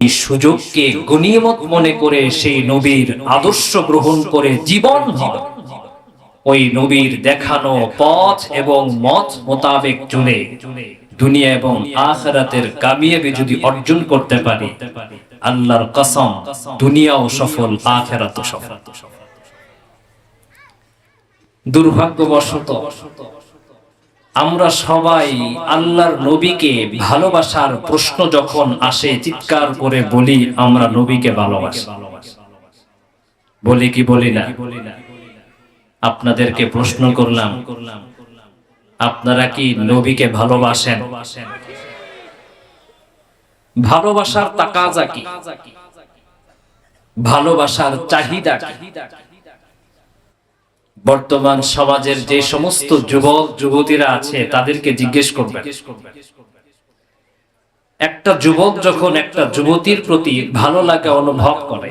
এই সুযোগকে গনিমত মনে করে সেই নবীর আদর্শ গ্রহণ করে জীবন হয় ওই নবীর দেখানো পথ এবং মত মোতাবেক চলে দুনিয়া এবং আখিরাতের কামিয়াবি যদি অর্জন করতে পারি, আল্লাহর কসম দুনিয়াও সফল আখিরাতও সফল। দুর্ভাগ্যবশত আমরা সবাই আল্লাহর নবীকে ভালোবাসার প্রশ্ন যখন আসে চিৎকার করে বলি আমরা নবীকে ভালোবাসি। বলি কি বলি না? আপনাদেরকে প্রশ্ন করলাম, আপনারা কি নবীকে ভালোবাসেন? ভালোবাসার তাকাজা কি? ভালোবাসার চাহিদা কি? বর্তমান সমাজের যে সমস্ত যুবক যুবতীরা আছে তাদেরকে জিজ্ঞেস করবেন, একটা যুবক যখন একটা যুবতীর প্রতি ভালো লাগা অনুভব করে,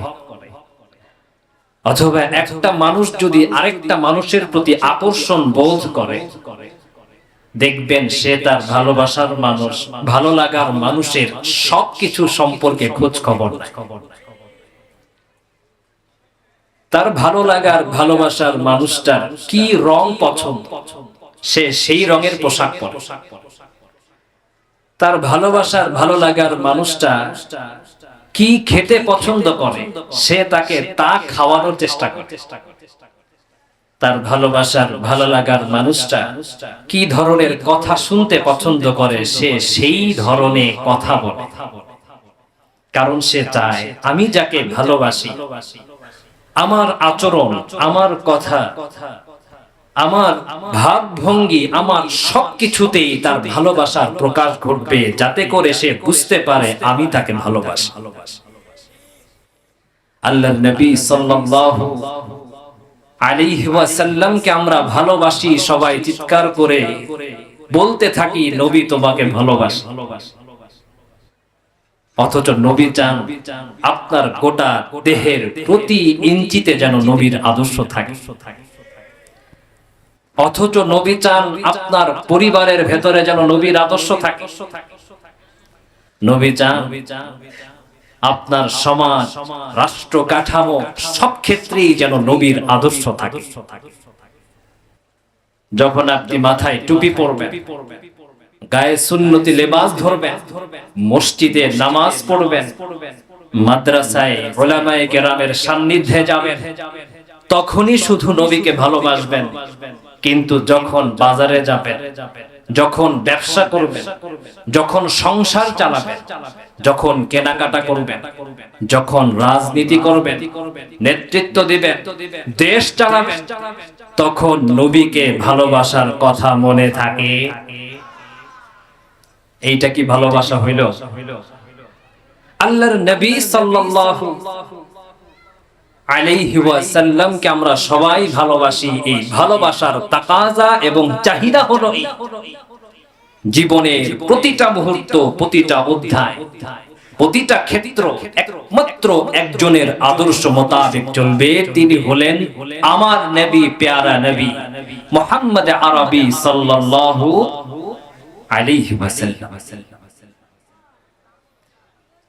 অথবা একটা মানুষ যদি আরেকটা মানুষের প্রতি আকর্ষণ বোধ করে, দেখবেন সে তার ভালোবাসার মানুষ, ভালো লাগার মানুষের সবকিছু সম্পর্কে খোঁজ খবর নেয়। তার ভালো লাগার ভালোবাসার মানুষটার কি রং পছন্দ, সে সেই রঙের পোশাক পরে। তার ভালোবাসার ভালো লাগার মানুষটা কি খেতে পছন্দ করে, সে তাকে তা খাওয়ানোর চেষ্টা করে। তার ভালোবাসার ভালো লাগার মানুষটা কি ধরনের কথা শুনতে পছন্দ করে, সে সেই ধরনের কথা বলে। কারণ সে চায় আমি যাকে ভালোবাসি আমার আচরণ, আমার কথা, আমার ভাবভঙ্গি, আমার সবকিছুতেই তার ভালোবাসার প্রকাশ ঘটবে, যাতে করে সে বুঝতে পারে আমি তাকে ভালোবাসি। আল্লাহর নবী সাল্লাল্লাহু আলাইহি ওয়াসাল্লামকে আমরা ভালোবাসি, সবাই চিৎকার করে বলতে থাকি নবী তোমাকে ভালোবাসি। অথচ নবী চান আপনার গোটা দেহের প্রতি ইঞ্চিতে যেন নবীর আদর্শ থাকে। অথচ নবী চান আপনার পরিবারের ভেতরে যেন নবীর আদর্শ থাকে। নবী চান আপনার সমাজ, রাষ্ট্র কাঠামো সব ক্ষেত্রেই যেন নবীর আদর্শ থাকে। যখন আপনি মাথায় টুপি পরবেন, গায়ে সুন্নতি লেবাস ধরবেন, মসজিদে নামাজ পড়বেন, মাদ্রাসায় উলামায়ে কেরামের সান্নিধ্যে যাবেন, তখনই শুধু নবীকে ভালোবাসবেন। কিন্তু যখন বাজারে যাবেন, যখন ব্যবসা করবেন, যখন সংসার চালাবেন, যখন কেনাকাটা করবেন, যখন রাজনীতি করবেন, নেতৃত্ব দিবেন, দেশ চালাবেন, তখন নবীকে ভালোবাসার কথা মনে থাকে। এইটা কি ভালোবাসা হইল? আল্লাহর নবী সাল্লাল্লাহু আলাইহি ওয়াসাল্লামকে আমরা সবাই ভালোবাসি। এই ভালোবাসার তাকাজা এবং চাহিদা হলো জীবনের প্রতিটা মুহূর্ত, প্রতিটা অধ্যায়, প্রতিটা ক্ষেত্র একমাত্র একজনের আদর্শ মোতাবেক চলবে। তিনি হলেন আমার নবী, প্যারা নবী মুহাম্মদ আরবি সাল্লাল্লাহু আলাইহি ওয়াসাল্লাম।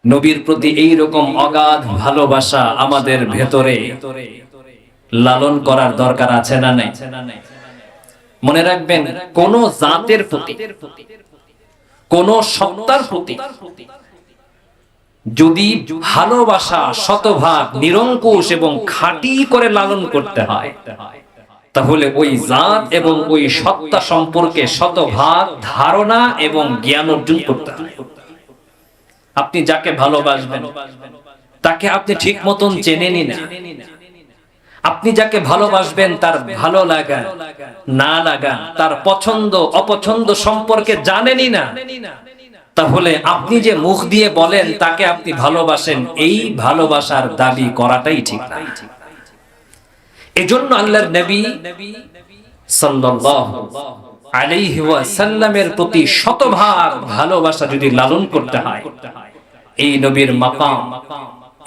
নবীর প্রতি এই রকম অগাধ ভালোবাসা আমাদের ভেতরে লালন করার দরকার আছে না নাই? মনে রাখবেন, কোন জাতের প্রতি, কোন সত্তার প্রতি যদি ভালোবাসা শতভাগ নিরঙ্কুশ এবং খাঁটি করে লালন করতে হয়, তাহলে ওই জাত এবং ওই সত্তা সম্পর্কে শতভাগ ধারণা এবং জ্ঞান অর্জন করতে হয়। আপনি যাকে ভালোবাসবেন তাকে আপনি ঠিক মতন চেনেনই না। আপনি যাকে ভালোবাসবেন তার ভালো লাগা না লাগা, তার পছন্দ অপছন্দ সম্পর্কে জানেনই না। তাহলে আপনি যে মুখ দিয়ে বলেন তাকে আপনি ভালোবাসেন, এই ভালোবাসার দাবি করাটাই ঠিক না। এজন্য আল্লাহর নবী সাল্লাল্লাহু আলাইহি ওয়াসাল্লামের প্রতি শতভাগ ভালোবাসা যদি লালন করতে হয়, এই নবীর মাকাম,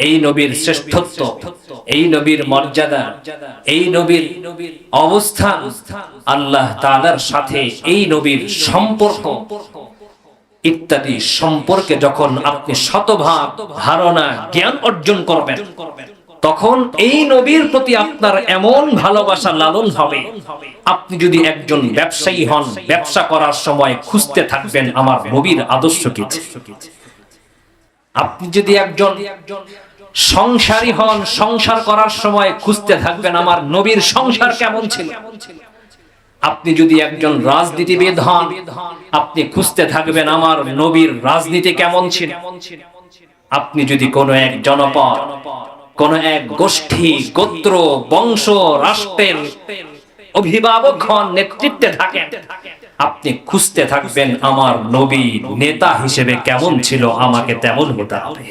এই নবীর শ্রেষ্ঠত্ব, এই নবীর মর্যাদা, এই নবীর অবস্থান, আল্লাহ তাআলার সাথে এই নবীর সম্পর্ক ইত্যাদি সম্পর্কে যখন আপনি শতভাগ ধারণা জ্ঞান অর্জন করবেন, তখন এই নবীর প্রতি আপনার এমন ভালোবাসা লালন হবে, আপনি যদি একজন ব্যবসায়ী হন, ব্যবসা করার সময় খুঁজতে থাকবেন আমার নবীর আদর্শ কি। আপনি যদি একজন সংসারী হন, সংসার করার সময় খুঁজতে থাকবেন আমার নবীর সংসার কেমন ছিল। আপনি যদি একজন রাজনীতিবিদ হন, আপনি খুঁজতে থাকবেন আমার নবীর রাজনীতি কেমন ছিল। আপনি যদি কোনো এক জনপদ, কোন এক গোষ্ঠী, গোত্র, বংশ, রাষ্ট্রের অভিভাবক হন, নেতৃত্বে থাকেন, আপনি খুঁজতে থাকবেন আমার নবী নেতা হিসেবে কেমন ছিল, আমাকে তেমন হতে হবে।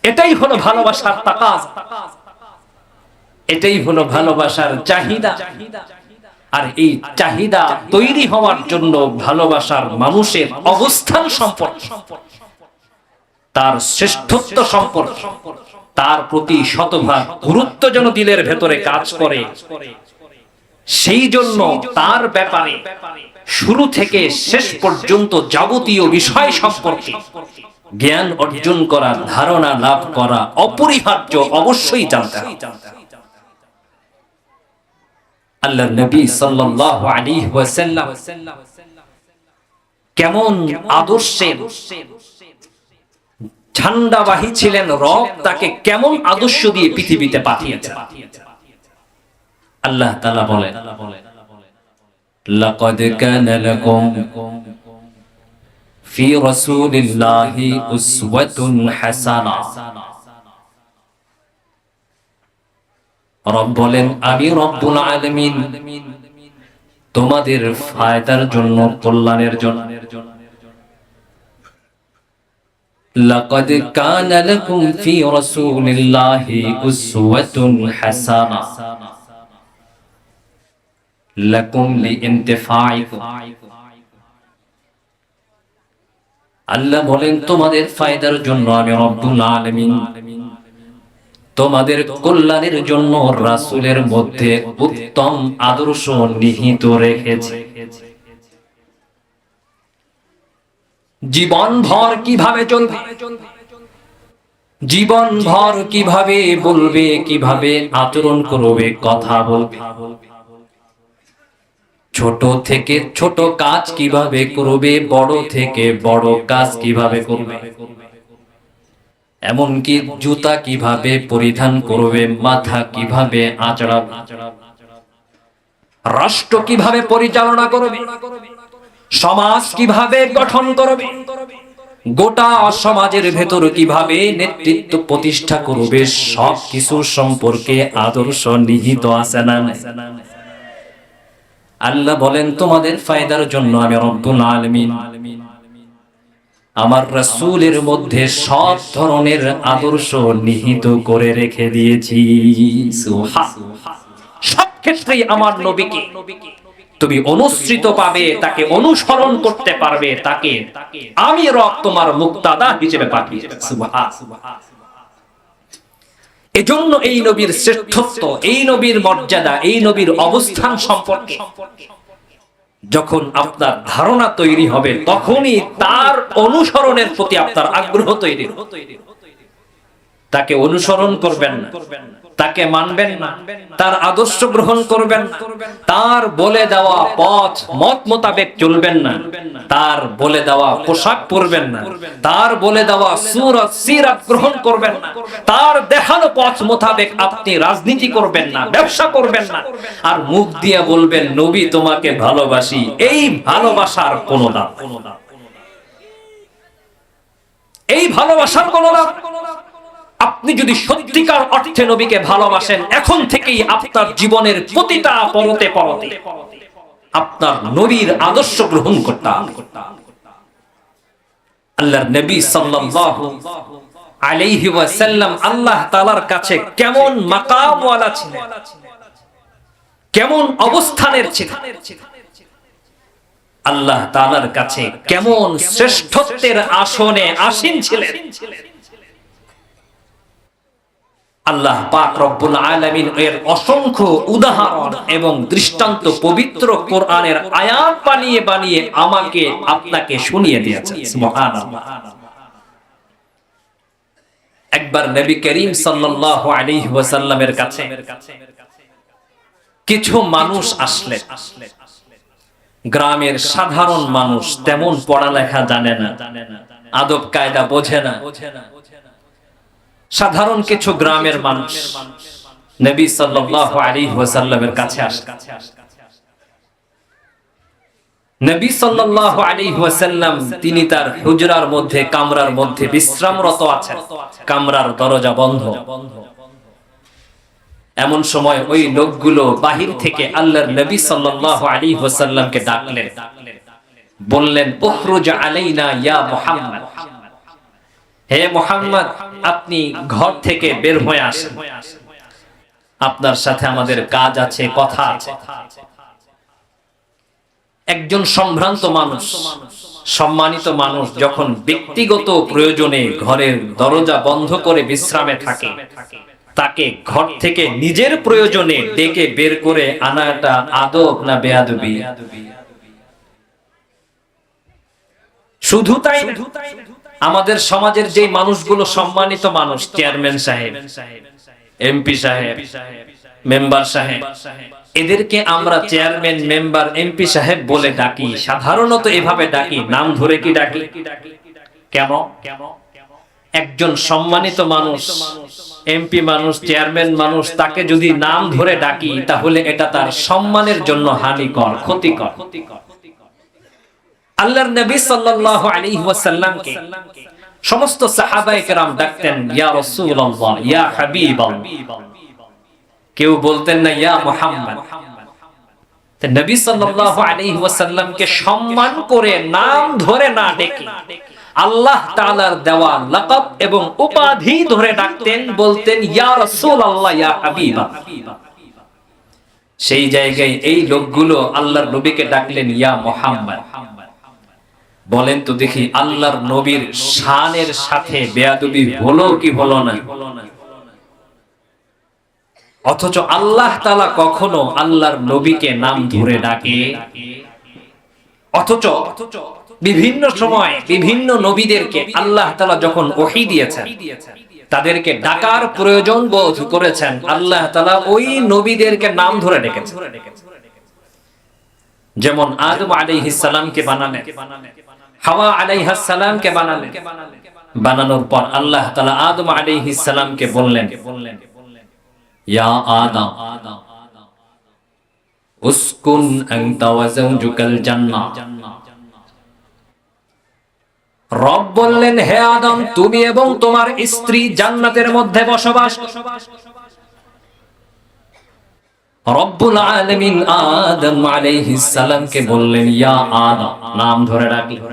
এটাই হলো ভালোবাসার তাকাজা, এটাই হলো ভালোবাসার চাহিদা। আর এই চাহিদা তৈরি হওয়ার জন্য ভালোবাসার মানুষের অবস্থান সম্পর্কে, তার শ্রেষ্ঠত্ব সম্পর্কে, তার প্রতি শতভাগ গুরুত্ব যেন দিলের ভেতরে কাজ করে, সেই জন্য তার ব্যাপারে শুরু থেকে শেষ পর্যন্ত যাবতীয় বিষয় সম্পর্কে জ্ঞান অর্জন করা, ধারণা লাভ করা অপরিহার্য, অবশ্যই জানতে হবে। আল্লাহর নবী সাল্লাল্লাহু আলাইহি ওয়াসাল্লাম কেমন আদর্শের ঝান্ডাবাহী ছিলেন, রব তাকে কেমন আদর্শ দিয়ে পৃথিবীতে পাঠিয়েছেন। আল্লাহ তাআলা বলেন, লাকাদ কানা লাকুম ফি রাসূলিল্লাহি উসওয়াতুন হাসানাহ। রব বলেন, আমি রব্বুল আলামিন তোমাদের ফায়দার জন্য, কল্যাণের জন্য লাকাদ কানা লাকুম ফি রাসূলিল্লাহি উসওয়াতুন হাসানাহ লাকুম লিইনতিফাইকুম। আল্লাহ বলেন, তোমাদের ফায়দার জন্য আমি রব্বুল আলামিন তোমাদের কল্যাণের জন্য রাসূলের মধ্যে উত্তম আদর্শ নিহিত রেখেছি। জীবন ভর কিভাবে চলবে, জীবন ভর কিভাবে বলবে, কিভাবে আচরণ করবে, কথা বলবে, ছোট থেকে ছোট কাজ কিভাবে করবে, বড় থেকে বড় কাজ কিভাবে করবে, এমনকি জুতা কিভাবে পরিধান করবে, মাথা কিভাবে আঁচড়াবে, রাষ্ট্র কিভাবে পরিচালনা করবে, সমাজ কিভাবে গঠন করবে, গোটা সমাজের ভেতর কিভাবে নেতৃত্ব প্রতিষ্ঠা করবে, সব কিছু সম্পর্কে আদর্শ নিহিত আছে না। আল্লাহ বলেন, তোমাদের ফায়দার জন্য আমি রব্বুল আলামিন আমার রাসূলের মধ্যে সব ধরনের আদর্শ নিহিত করে রেখে দিয়েছি। সব ক্ষেত্রেই আমার নবীকে তুমি অনুসৃত পাবে, তাকে অনুসরণ করতে পারবে, তাকে আমি রব তোমার মুক্তাদা হিসেবে পাঠিয়েছি। সুবহানাল্লাহ। এজন্য এই নবীর শ্রেষ্ঠত্ব, এই নবীর মর্যাদা, এই নবীর অবস্থান সম্পর্কে যখন আপনার ধারণা তৈরি হবে, তখনই তার অনুসরণের প্রতি আপনার আগ্রহ তৈরি হবে। তাকে অনুসরণ করবেন না, তাকে মানবেন না, তার আদর্শ গ্রহণ করবেন না, তার বলে দেওয়া পথ মত মোতাবেক চলবেন না, তার বলে দেওয়া পোশাক পরবেন না, তার বলে দেওয়া সুরত সিরাত গ্রহণ করবেন না, তার দেখানো পথ মোতাবেক আপনি রাজনীতি করবেন না, ব্যবসা করবেন না, আর মুখ দিয়ে বলবেন নবী তোমাকে ভালোবাসি। এই ভালোবাসার কোনো দাম, এই ভালোবাসার কোনো দাম। আপনি যদি সত্যিকার অর্থে নবীকে ভালোবাসেন, এখন থেকেই আপনার জীবনের প্রতিটা পরতে পরতে আপনার নবীর আদর্শ গ্রহণ করতে হবে। আল্লাহর নবী সাল্লাল্লাহু আলাইহি ওয়াসাল্লাম আল্লাহ তাআলার কাছে কেমন মাকামওয়ালা ছিলেন, কেমন অবস্থানের ছিলেন, আল্লাহ তাআলার কাছে কেমন শ্রেষ্ঠত্বের আসনে আসীন ছিলেন। আল্লাহ পাক রব্বুল আলামিন এর অসংখ্য উদাহরণ এবং দৃষ্টান্ত পবিত্র কোরআনের আয়াত বানিয়ে বানিয়ে আমাকে আপনাকে শুনিয়ে দিয়েছেন। সুবহানাল্লাহ। একবার নবী করিম সাল্লাল্লাহু আলাইহি ওয়াসাল্লামের কাছে কিছু মানুষ আসলেন। গ্রামের সাধারণ মানুষ, তেমন পড়ালেখা জানে না, আদব কায়দা বোঝে না। সাধারণ কিছু গ্রামের মানুষ নবী সাল্লাল্লাহু আলাইহি ওয়াসাল্লামের কাছে আসলেন। নবী সাল্লাল্লাহু আলাইহি ওয়াসাল্লাম তিনি তার হুজরার মধ্যে, কামরার মধ্যে বিশ্রামরত আছেন। কামরার দরজা বন্ধ। এমন সময় ওই লোকগুলো বাহির থেকে আল্লাহর নবী সাল্লাল্লাহু আলাইহি ওয়াসাল্লামকে ডাকলেন, বললেন, উখরুজ আলাইনা ইয়া মুহাম্মদ, হে মুহাম্মদ, আপনি ঘর থেকে বের হয়ে আসেন, আপনার সাথে আমাদের কাজ আছে, কথা আছে। একজন সম্ভ্রান্ত মানুষ, সম্মানিত মানুষ যখন ব্যক্তিগত প্রয়োজনে ঘরের দরজা বন্ধ করে বিশ্রামে থাকে, তাকে ঘর থেকে নিজের প্রয়োজনে ডেকে বের করে আনাটা আদব না বেয়াদবি? শুধু তাই না, আমাদের সমাজের যে মানুষগুলো সম্মানিত মানুষ, চেয়ারম্যান সাহেব, এমপি সাহেব, মেম্বার সাহেব, এদেরকে আমরা চেয়ারম্যান, মেম্বার, এমপি সাহেব বলে ডাকি। সাধারণত এভাবে ডাকি, নাম ধরে কি ডাকি? কেন? একজন সম্মানিত মানুষ, এমপি মানুষ, চেয়ারম্যান মানুষ, তাকে যদি নাম ধরে ডাকি তাহলে এটা তার সম্মানের জন্য হানিকর, ক্ষতিকর। আল্লাহর নবী সাল্লাল্লাহু আলাইহি ওয়াসাল্লামকে সমস্ত সাহাবায়ে কেরাম ডাকতেন ইয়া রাসূলুল্লাহ, ইয়া হাবিবাল্লাহ। কেউ বলতেন না ইয়া মুহাম্মদ। তো নবী সাল্লাল্লাহু আলাইহি ওয়াসাল্লামকে সম্মান করে নাম ধরে না ডেকে আল্লাহ তাআলার দেওয়া লাকাব এবং উপাধি ধরে ডাকতেন, বলতেন ইয়া রাসূলুল্লাহ, ইয়া হাবিবাল্লাহ। সেই জায়গায় এই লোকগুলো আল্লাহর নবীকে ডাকলেন ইয়া মুহাম্মদ। বলেন তো দেখি, আল্লাহর নবীর শানের সাথে বেয়াদবি হলো কি হলো না? অথচ আল্লাহ তাআলা কখনো আল্লাহর নবীকে নাম ধরে ডাকে? অথচ বিভিন্ন সময় বিভিন্ন নবীদেরকে আল্লাহ তাআলা যখন ওহী দিয়েছেন, তাদেরকে ডাকার প্রয়োজন বোধ করেছেন, আল্লাহ তাআলা ওই নবীদেরকে নাম ধরে ডেকেছেন। যেমন আদম আলাইহিস সালামকে বানালেন, হাওয়া আলাইহাস সালামকে বানালেন। বানানোর পর আল্লাহ তাআলা আদম আলাইহিস সালামকে বললেন, ইয়া আদম উসকুন আনতা ওয়া যাওজুকাল জান্নাহ। রব বললেন, হে আদম, তুমি এবং তোমার স্ত্রী জান্নাতের মধ্যে বসবাস। রব্বুল আলামিন আদম আলাইহিস সালামকে বললেন ইয়া আদম, নাম ধরে ডাকলেন।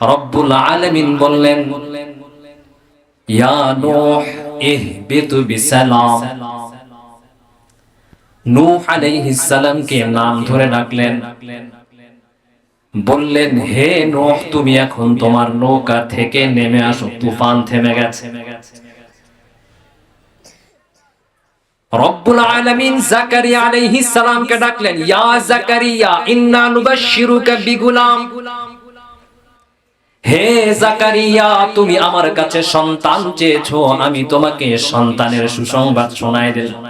রব্বুল আলামিন বললেন ইয়া নূহ ইহবিতু বিসালাম। নূহ আলাইহিস সালামকে নাম ধরে ডাকলেন, বললেন হে নূহ, তুমি এখন তোমার নৌকা থেকে নেমে আসো, তুফান থেমে গেছে। রব্বুল আলামিন জাকারিয়া আলাইহিস সালামকে ডাকলেন ইয়া জাকারিয়া ইন্না নুবাশশিরুকা বিগুলাম। হে জাকারিয়া, তুমি আমার কাছে সন্তান চেয়েছো, আমি তোমাকে সন্তানের সুসংবাদ শোনায় দিলাম।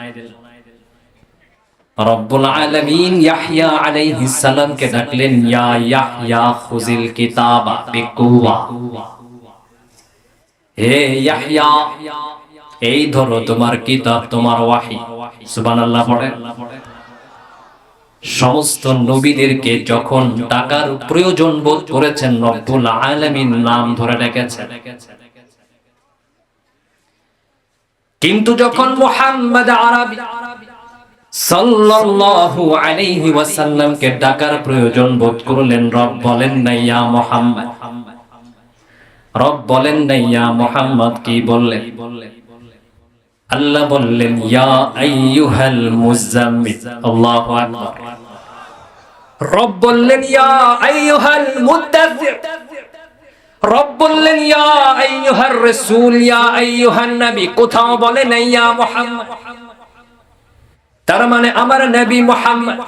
রব্বুল আলামিন ইয়াহইয়া আলাইহিস সালামকে ডাকলেন ইয়া ইয়াহইয়া খুযিল কিতাবা বিকুওয়া। হে ইয়াহইয়া, এই ধরো তোমার কিতাব, তোমার ওয়াহী। সুবহানাল্লাহ পড়েন। সমস্ত নবীদেরকে যখন ডাকার প্রয়োজন বোধ করেছেন, রব্বুল আলামিন নাম ধরে ডেকেছেন। কিন্তু যখন মুহাম্মদ আরবি সাল্লাল্লাহু আলাইহি ওয়াসাল্লামকে ডাকার প্রয়োজন বোধ করলেন, রব বলেন না ইয়া মুহাম্মদ। রব বলেন না ইয়া মুহাম্মদ, কি বললেন? আল্লাহ বললেন ইয়া আইয়ুহাল মুজাম্মিল। আল্লাহু আকবার। রব বললেন ইয়া আইয়ুহাল মুদ্দাথির। রব বললেন ইয়া আইয়ুহার রাসূল, ইয়া আইয়ুহান নবী, কোথাও বলেন ইয়া মুহাম্মদ। তার মানে আমার নবী মুহাম্মদ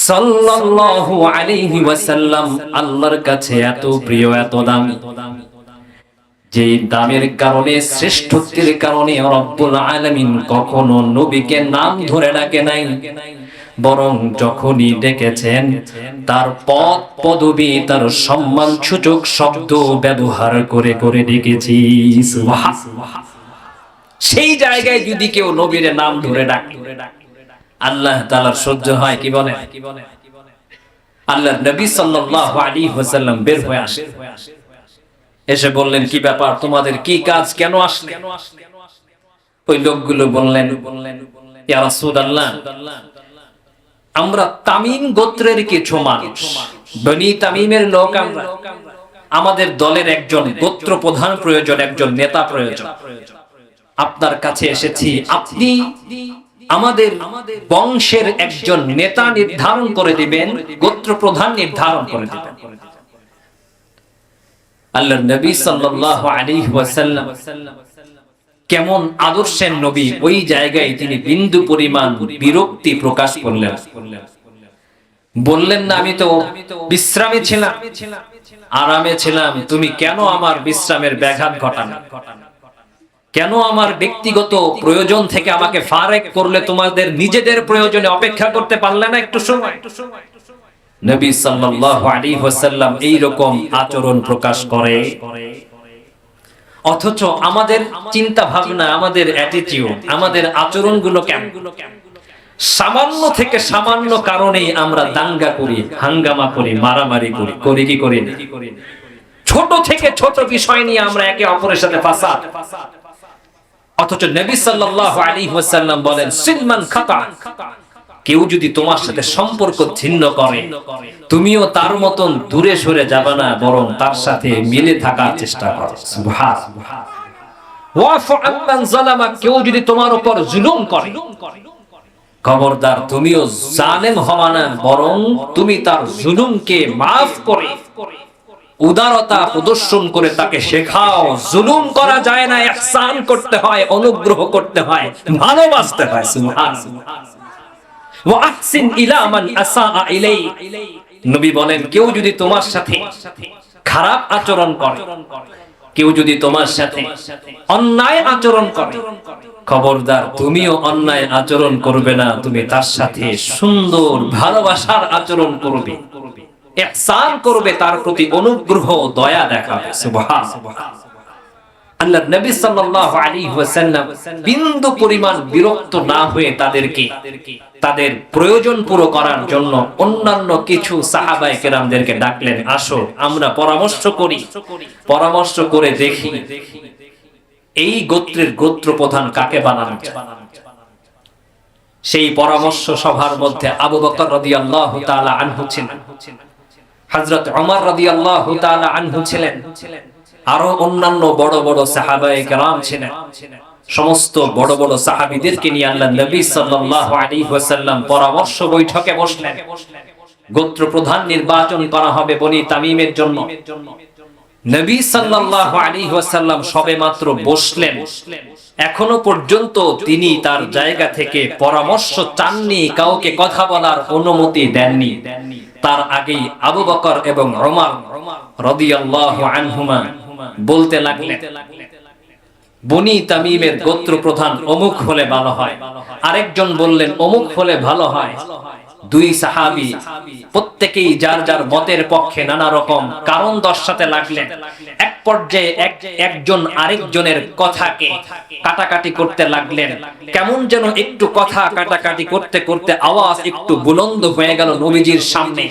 সাল্লাল্লাহু আলাইহি ওয়াসাল্লাম আল্লাহর কাছে এত প্রিয়, এত দামি, যে দামের কারণে, শ্রেষ্ঠত্বের কারণে রব্বুল আলামিন কখনো নবীকে নাম ধরে ডাকে নাই, বরং যখনই ডেকেছেন তার পদ পদবী, তার সম্মানসূচক শব্দ ব্যবহার করে করে ডেকেছি। সুবহানাল্লাহ। সেই জায়গায় যদি কেউ নবীর নাম ধরে ডাকে, আল্লাহ তাআলার সহ্য হয় কি বলে? আল্লাহর নবী সাল্লাল্লাহু আলাইহি ওয়াসাল্লাম বের হয়ে আসেন, এসে বললেন কি ব্যাপার, তোমাদের কি কাজ, কেন আসলে? ওই লোকগুলো বললেন ইয়া রাসূলুল্লাহ, আমরা তামিম গোত্রের কিছু মানুষ, বনি তামিমের লোক আমরা, আমাদের দলের একজন গোত্র প্রধান প্রয়োজন, একজন নেতা প্রয়োজন, আপনার কাছে এসেছি, আপনি আমাদের বংশের একজন নেতা নির্ধারণ করে দিবেন, গোত্র প্রধান নির্ধারণ করে দিবেন। আল্লাহর নবী সাল্লাল্লাহু আলাইহি ওয়াসাল্লাম কেমন আদর্শের নবী, ওই জায়গায় তিনি বিন্দু পরিমাণ বিরক্তি প্রকাশ করলেন। বললেন না, আমি তো বিশ্রামে ছিলাম, আরামে ছিলাম, তুমি কেন আমার বিশ্রামের ব্যাঘাত ঘটালে? কেন আমার ব্যক্তিগত প্রয়োজন থেকে আমাকে ফারেক করলে? তোমাদের নিজেদের প্রয়োজনে অপেক্ষা করতে পারলে না একটু সময়? নবী সাল্লাল্লাহু আলাইহি ওয়াসাল্লাম এই রকম আচরণ প্রকাশ করে, অথচ আমাদের চিন্তা ভাবনা, আমাদের অ্যাটিটিউড, আমাদের আচরণগুলো কেমন? সামান্য থেকে সামান্য কারণেই আমরা দাঙ্গা করি, হাঙ্গামা করি, মারামারি করি, করি কি করি না? ছোট থেকে ছোট বিষয় নিয়ে আমরা একে অপরের সাথে ফাসাদ। অথচ নবী সাল্লাল্লাহু আলাইহি ওয়াসাল্লাম বলেন সিলমান খাতা, কেউ যদি তোমার সাথে সম্পর্ক ছিন্ন করে, তুমিও তার মতন দূরে সরে যাবে না, বরং তার সাথে মিলে থাকার চেষ্টা করো। সুবহানাল্লাহ। ওয়াফু আম্মান যালামা, কেউ যদি তোমার উপর জুলুম করে, খবরদার তুমিও জালেম হবা না, বরং তুমি তার জুলুমকে মাফ করে উদারতা প্রদর্শন করে তাকে শেখাও, জুলুম করা যায় না, ইহসান করতে হয়, অনুগ্রহ করতে হয়, ভালোবাসতে হয়। সুবহানাল্লাহ। ওয়া আহসিন ইলা মান আসাআ ইলাই, নবী বলেন কেউ যদি তোমার সাথে খারাপ আচরণ করে, কেউ যদি তোমার সাথে অন্যায় আচরণ করে, খবরদার তুমিও অন্যায় আচরণ করবে না, তুমি তার সাথে সুন্দর ভালোবাসার আচরণ করবে, ইহসান করবে, তার প্রতি অনুগ্রহ দয়া দেখাবে। সুবহানাল্লাহ। আল্লাহর নবী সাল্লাল্লাহু আলাইহি ওয়াসাল্লাম বিন্দু পরিমাণ বিরক্ত না হয়ে তাদেরকে তাদের প্রয়োজন পুরো করার জন্য অন্যান্য কিছু সাহাবায়ে কেরামদেরকে ডাকলেন, আসো আমরা পরামর্শ করি, পরামর্শ করে দেখি এই গোত্রের গোত্র প্রধান কাকে বানানো যায়। সেই পরামর্শ সভার মধ্যে আবু বকর রাদিয়াল্লাহু তাআলা আনহু ছিলেন, হযরত ওমর রাদিয়াল্লাহু তাআলা আনহু ছিলেন, আরো অন্যান্য বড় বড় সাহাবায়ে কেরাম ছিলেন। সমস্ত বড় বড় সাহাবীদেরকে নিয়ে আল্লাহর নবী সাল্লাল্লাহু আলাইহি ওয়াসাল্লাম পরামর্শ বৈঠকে বসলেন। গোত্র প্রধান নির্বাচন করা হবে বনি তামিমের জন্য। নবী সাল্লাল্লাহু আলাইহি ওয়াসাল্লাম সবেমাত্র বসলেন, এখনো পর্যন্ত তিনি তার জায়গা থেকে পরামর্শ চাননি, কাউকে কথা বলার অনুমতি দেননি। তার আগেই আবু বকর এবং ওমর রাদিয়াল্লাহু আনহুমা বলতে লাগলেন, বনি তামিমের গোত্র প্রধান অমুক হলে ভালো হয়। আরেকজন বললেন অমুক হলে ভালো হয়। দুই সাহাবী প্রত্যেকেই যার যার মতের পক্ষে নানা রকম কারণ দর্শাতে লাগলেন। এক পর্যায়ে একজন আরেকজনের কথাকে কাটাকাটি করতে লাগলেন। কেমন যেন একটু কথা কাটাকাটি করতে করতে আওয়াজ একটু বুলন্দ হয়ে গেল নবীজির সামনে।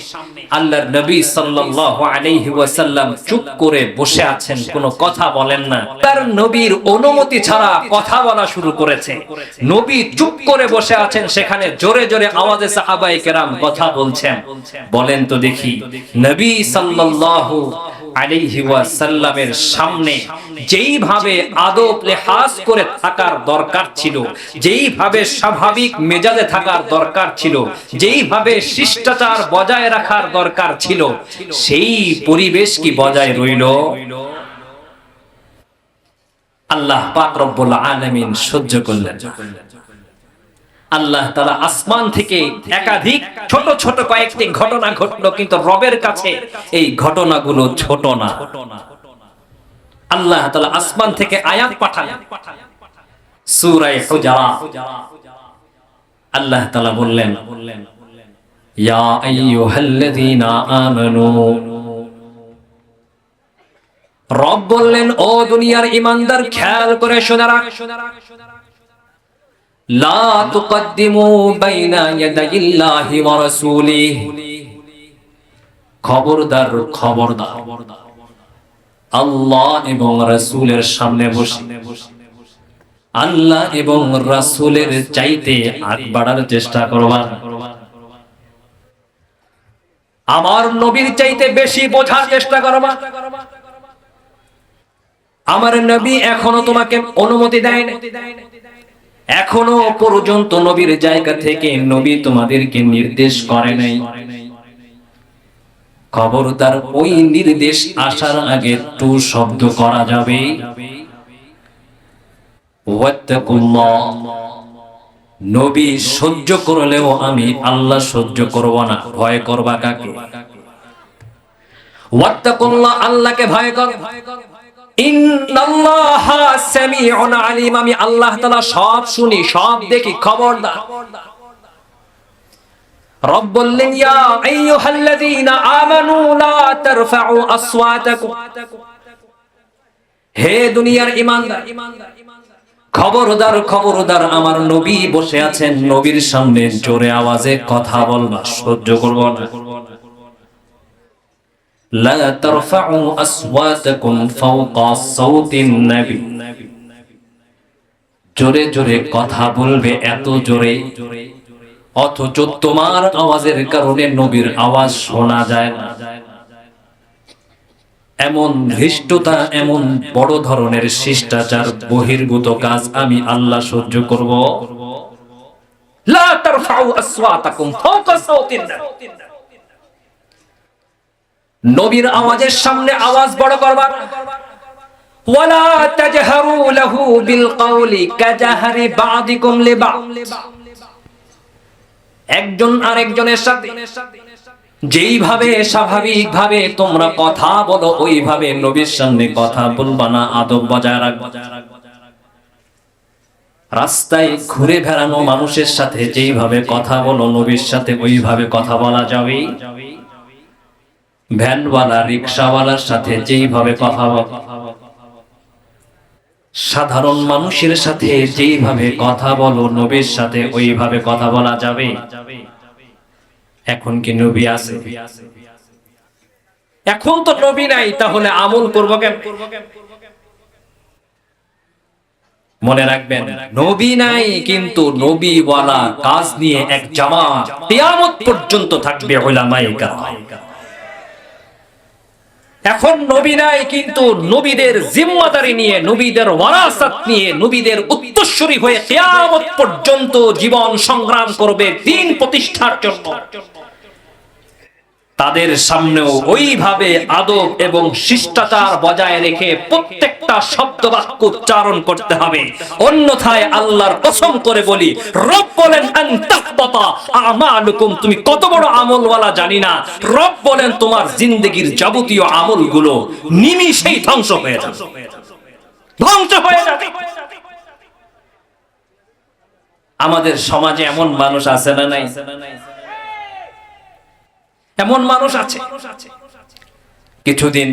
আল্লাহর নবী সাল্লাল্লাহু আলাইহি ওয়াসাল্লাম চুপ করে বসে আছেন, কোনো কথা বলেন না। তার নবীর অনুমতি ছাড়া কথা বলা শুরু করেছে। নবী চুপ করে বসে আছেন, সেখানে জোরে জোরে আওয়াজে সাহাবায়ে কেরাম কথা বলছেন। বলেন তো দেখি, নবী সাল্লাল্লাহু আলাইহি ওয়াসাল্লামের সামনে যেইভাবে আদব লেহাজ করে থাকার দরকার ছিল, যেইভাবে স্বাভাবিক মেজাজে থাকার দরকার ছিল, যেইভাবে শিষ্টাচার বজায় রাখার দরকার ছিল, সেই পরিবেশ কি বজায় রইল? আল্লাহ পাক রব্বুল আলামিন সহ্য করলেন। আল্লাহ তাআলা আসমান থেকে একাধিক ছোট ছোট কয়েকটি ঘটনা ঘটলো, কিন্তু রবের কাছে এই ঘটনাগুলো ছোট না। আল্লাহ তাআলা আসমান থেকে আয়াত পাঠালেন, সূরা হুজুরাত। আল্লাহ তাআলা বললেন, ইয়া আইয়ুহাল্লাযীনা আমানু, রব বললেন, ও দুনিয়ার ঈমানদার, খেয়াল করে শুনে রাখ, লা তুকদ্দিমু বাইনা ইয়াদাইল্লাহি ওয়া রাসূলিহি, খবরদার খবরদার, আল্লাহ এবং রাসূলের সামনে বসে আল্লাহ এবং রাসূলের চাইতে আগ বাড়ার চেষ্টা করবা না। আমার নবীর চাইতে বেশি বোঝার চেষ্টা করবা। আমার নবী এখনো তোমাকে অনুমতি দেয়নি, এখনো পর্যন্ত নবীর জায়গা থেকে নবী তোমাদেরকে নির্দেশ করে নাই। খবরদার ওই নির্দেশ আসার আগে টু শব্দ করা যাবে, ওয়াত্তাকুল্লাহ, নবী সহ্য করলেও আমি আল্লাহ সহ্য করব না। ভয় করবা কাকে? ওয়াত্তাকুল্লাহ, আল্লাহকে ভয় কর। ইন্নাল্লাহা সামিউন আলিম, আমি আল্লাহ তাআলা সব শুনি, সব দেখি, খবরদার। রব বললেন, ইয়া আইয়ুহাল্লাযীনা আমানু লা তারফাউ আসওয়াতাকুম, হে দুনিয়ার ঈমানদার, খবরদার খবরদার, আমার নবী বসে আছেন, নবীর সামনে জোরে আওয়াজে কথা বলবা, সহ্য করব না। লা তারফাউ আসওয়াতাকুম ফাওকা সাওতিন নবী, জোরে জোরে কথা বলবে, এত জোরে অথচ তোমার আওয়াজের কারণে নবীর আওয়াজ শোনা যায় না। এমন ধৃষ্টতা, এমন বড় ধরনের শিষ্টাচার বহির্ভূত কাজ আমি আল্লাহ সহ্য করব? লা তারফাউ আসওয়াতাকুম ফাওকা সাওতিন নবী, নবীর আওয়াজের সামনে আওয়াজ বড় করবা। ওয়ালা তাজহারু লাহু বিল কওলি কাজাহরি বা'দিকুম লিবা'দ, একজন আরেকজনের সাথে যেইভাবে স্বাভাবিকভাবে তোমরা কথা বলো, ওইভাবে নবীর সামনে কথা বলবা না, আদব বজায় রাখবা। রাস্তায় ঘুরে বেড়ানো মানুষের সাথে যেইভাবে কথা বলো, নবীর সাথে ওইভাবে কথা বলা যাবে। ভ্যানওয়ালা, রিকশাওয়ালার সাথে যেইভাবে কথা বলো, সাধারণ মানুষের সাথে যেইভাবে কথা বলো, নবীর সাথে ওইভাবে কথা বলা যাবে। এখন কি নবী আছে? এখন তো নবী নাই, তাহলে আমল করব কেন? মনে রাখবেন, নবী নাই কিন্তু নবীওয়ালা কাজ নিয়ে এক জামাত কিয়ামত পর্যন্ত থাকবে উলামায়ে কেরাম। এখন নবী নাই কিন্তু নবীদের জিম্মাদারি নিয়ে, নবীদের ওয়ারাসাত নিয়ে, নবীদের উত্তরসূরি হয়ে কিয়ামত পর্যন্ত জীবন সংগ্রাম করবে দ্বীন প্রতিষ্ঠার জন্য। তাদের সামনেও ওইভাবে আদব এবং শিষ্টাচার বজায় রেখে প্রত্যেকটা শব্দ বাক্য উচ্চারণ করতে হবে, অন্যথায় আল্লাহর কসম করে বলি, রব বলেন আন তাহবাতা আমালুকুম, তুমি কত বড় আমলওয়ালা জানি না, রব বলেন তোমার জিন্দেগীর যাবতীয় আমলগুলো নিমিষেই ধ্বংস হয়ে যাবে, ধ্বংস হয়ে যাবে। আমাদের সমাজে এমন মানুষ আছে না নাই? এমন মানুষ আছে, কিছুদিন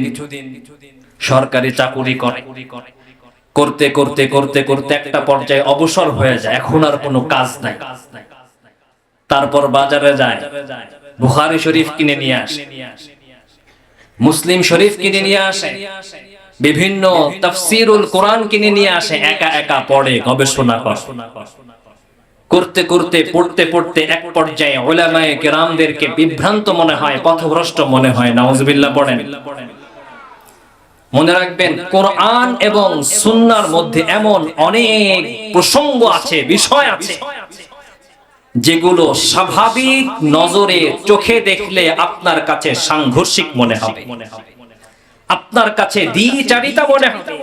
সরকারি চাকুরি করে, করতে করতে করতে করতে একটা পর্যায়ে অবসর হয়ে যায়, এখন আর কোনো কাজ নাই। তারপর বাজারে যায়, বুখারী শরীফ কিনে নিয়ে আসে, মুসলিম শরীফ কিনে নিয়ে আসে, বিভিন্ন তাফসীরুল কোরআন কিনে নিয়ে আসে, একা একা পড়ে, গবেষণা করে। করতে করতে পড়তে পড়তে এক পর্যায়ে উলামায়ে কেরামদেরকে বিভ্রান্ত মনে হয়, পথভ্রষ্ট মনে হয়, নাউজুবিল্লাহ পড়েন। মনে রাখবেন, কোরআন এবং সুন্নাহর মধ্যে এমন অনেক প্রসঙ্গ আছে, বিষয় আছে, যেগুলো স্বাভাবিক নজরে চোখে দেখলে আপনার কাছে সাংঘর্ষিক মনে হবে, আপনার কাছে দ্বিচারিতা মনে হবে,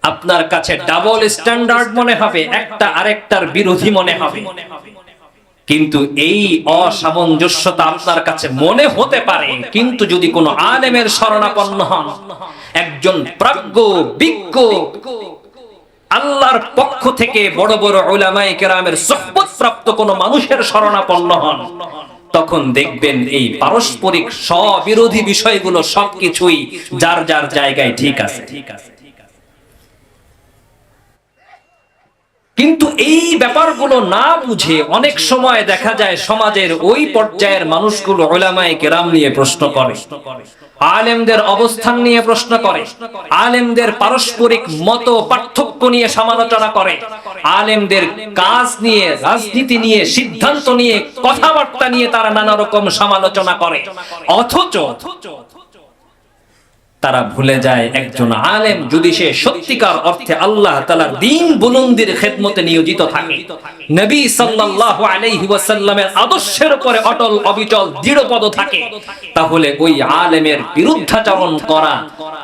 আপনার কাছে ডাবল স্ট্যান্ডার্ড মনে হবে, একটা আরেকটার বিরোধী মনে হবে। কিন্তু এই অসামঞ্জস্যতা আপনার কাছে মনে হতে পারে, কিন্তু যদি কোনো আলেমের শরণাপন্ন হন, একজন প্রাজ্ঞ বিজ্ঞ আল্লাহর পক্ষ থেকে বড় বড় উলামায়ে কেরামের সুহবত প্রাপ্ত কোনো মানুষের শরণাপন্ন হন, তখন দেখবেন এই পারস্পরিক স্ববিরোধী বিষয়গুলো সবকিছুই যার যার জায়গায় ঠিক আছে। কিন্তু এই ব্যাপারগুলো না বুঝে অনেক সময় দেখা যায় সমাজের ওই পর্যায়ের মানুষগুলো উলামায়ে কেরাম নিয়ে প্রশ্ন করে, আলেমদের অবস্থান নিয়ে প্রশ্ন করে, আলেমদের পারস্পরিক মত পার্থক্য নিয়ে সমালোচনা করে, আলেমদের কাজ নিয়ে, রাজনীতি নিয়ে, সিদ্ধান্ত নিয়ে, কথাবার্তা নিয়ে তারা নানা রকম সমালোচনা করে। অথচ তারা ভুলে যায় একজন আলেম যদি সে সত্যিকার অর্থে আল্লাহ তাআলার দ্বীন বুলন্দির খেদমতে নিয়োজিত থাকে, নবী সাল্লাল্লাহু আলাইহি ওয়াসাল্লামের আদর্শের উপরে অটল অবিচল দৃঢ়পদ থাকে, তাহলে ওই আলেমের বিরুদ্ধাচরণ করা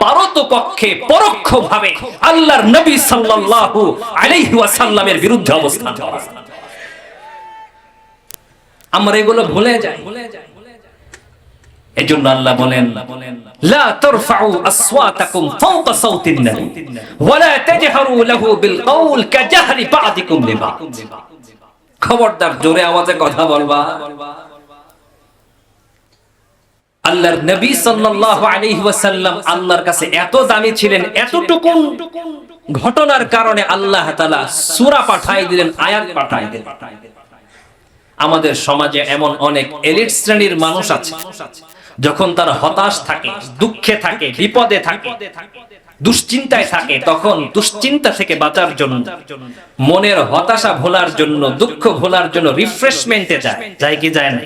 পারতপক্ষে পরোক্ষভাবে আল্লাহর নবী সাল্লাল্লাহু আলাইহি ওয়াসাল্লামের বিরুদ্ধে অবস্থান করা। আমরা এগুলো ভুলে যাই। এজন্য আল্লাহ বলেন, লা তারফাউ আসওয়াতাকুম ফাওকা সাওতিন নবী ওয়া লা তাজহারু লাহু বিল কওল কাজাহরি বা'দিকুম লিবা'দ। খবরদার জোরে আওয়াজে কথা বলবা। আল্লাহর নবী সাল্লাল্লাহু আলাইহি ওয়াসাল্লাম আল্লাহর কাছে এত দামি ছিলেন, এতটুকু ঘটনার কারণে আল্লাহ তাআলা সূরা পাঠাই দিলেন, আয়াত পাঠাই দিলেন। আমাদের সমাজে এমন অনেক এলিট শ্রেণীর মানুষ আছে, যখন তারা হতাশ থাকে, দুঃখে থাকে, বিপদে থাকে, দুশ্চিন্তায় থাকে, তখন দুশ্চিন্তা থেকে বাঁচার জন্য, মনের হতাশা ভোলার জন্য, দুঃখ ভোলার জন্য রিফ্রেশমেন্টে যায়, যায় কি যায় না?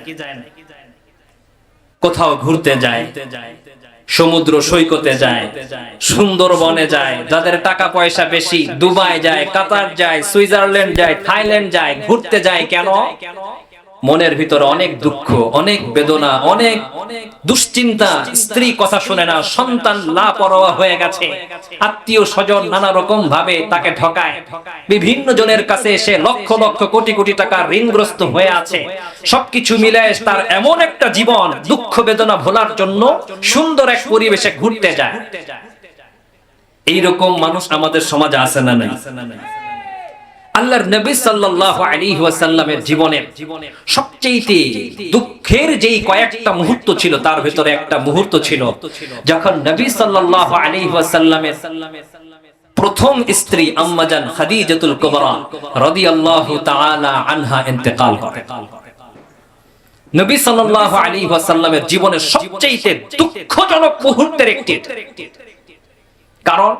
কোথাও ঘুরতে যায়, সমুদ্র সৈকতে যায়, সুন্দরবনে যায়, যাদের টাকা পয়সা বেশি দুবাই যায়, কাতার যায়, সুইজারল্যান্ড যায়, থাইল্যান্ড যায়, ঘুরতে যায়। কেন? মনের ভিতরে অনেক দুঃখ, অনেক বেদনা, অনেক দুশ্চিন্তা, স্ত্রী কথা শুনে না, সন্তান লাপরোয়া হয়ে গেছে, আত্মীয় স্বজন নানা রকম ভাবে তাকে ঠকায়, বিভিন্ন জনের কাছে এসে লক্ষ লক্ষ কোটি কোটি টাকা ঋণগ্রস্ত হয়ে আছে। সবকিছু মিলায় তার এমন একটা জীবন, দুঃখ বেদনা ভোলার জন্য সুন্দর এক পরিবেশে ঘুরতে যায়। এইরকম মানুষ আমাদের সমাজে আছে না নাই? আল্লাহর নবী সাল্লাল্লাহু আলাইহি ওয়াসাল্লামের জীবনের সবচেয়ে দুঃখের যেই কয়েকটা মুহূর্ত ছিল, তার ভিতরে একটা মুহূর্ত ছিল যখন নবী সাল্লাল্লাহু আলাইহি ওয়াসাল্লামের প্রথম স্ত্রী আম্মা জান খাদিজাতুল কুবরা রাদিয়াল্লাহু তাআলা আনহা ইন্তেকাল করে। নবী সাল্লাল্লাহু আলাইহি ওয়াসাল্লামের জীবনের সবচেয়ে দুঃখজনক মুহূর্তের একটি কারণ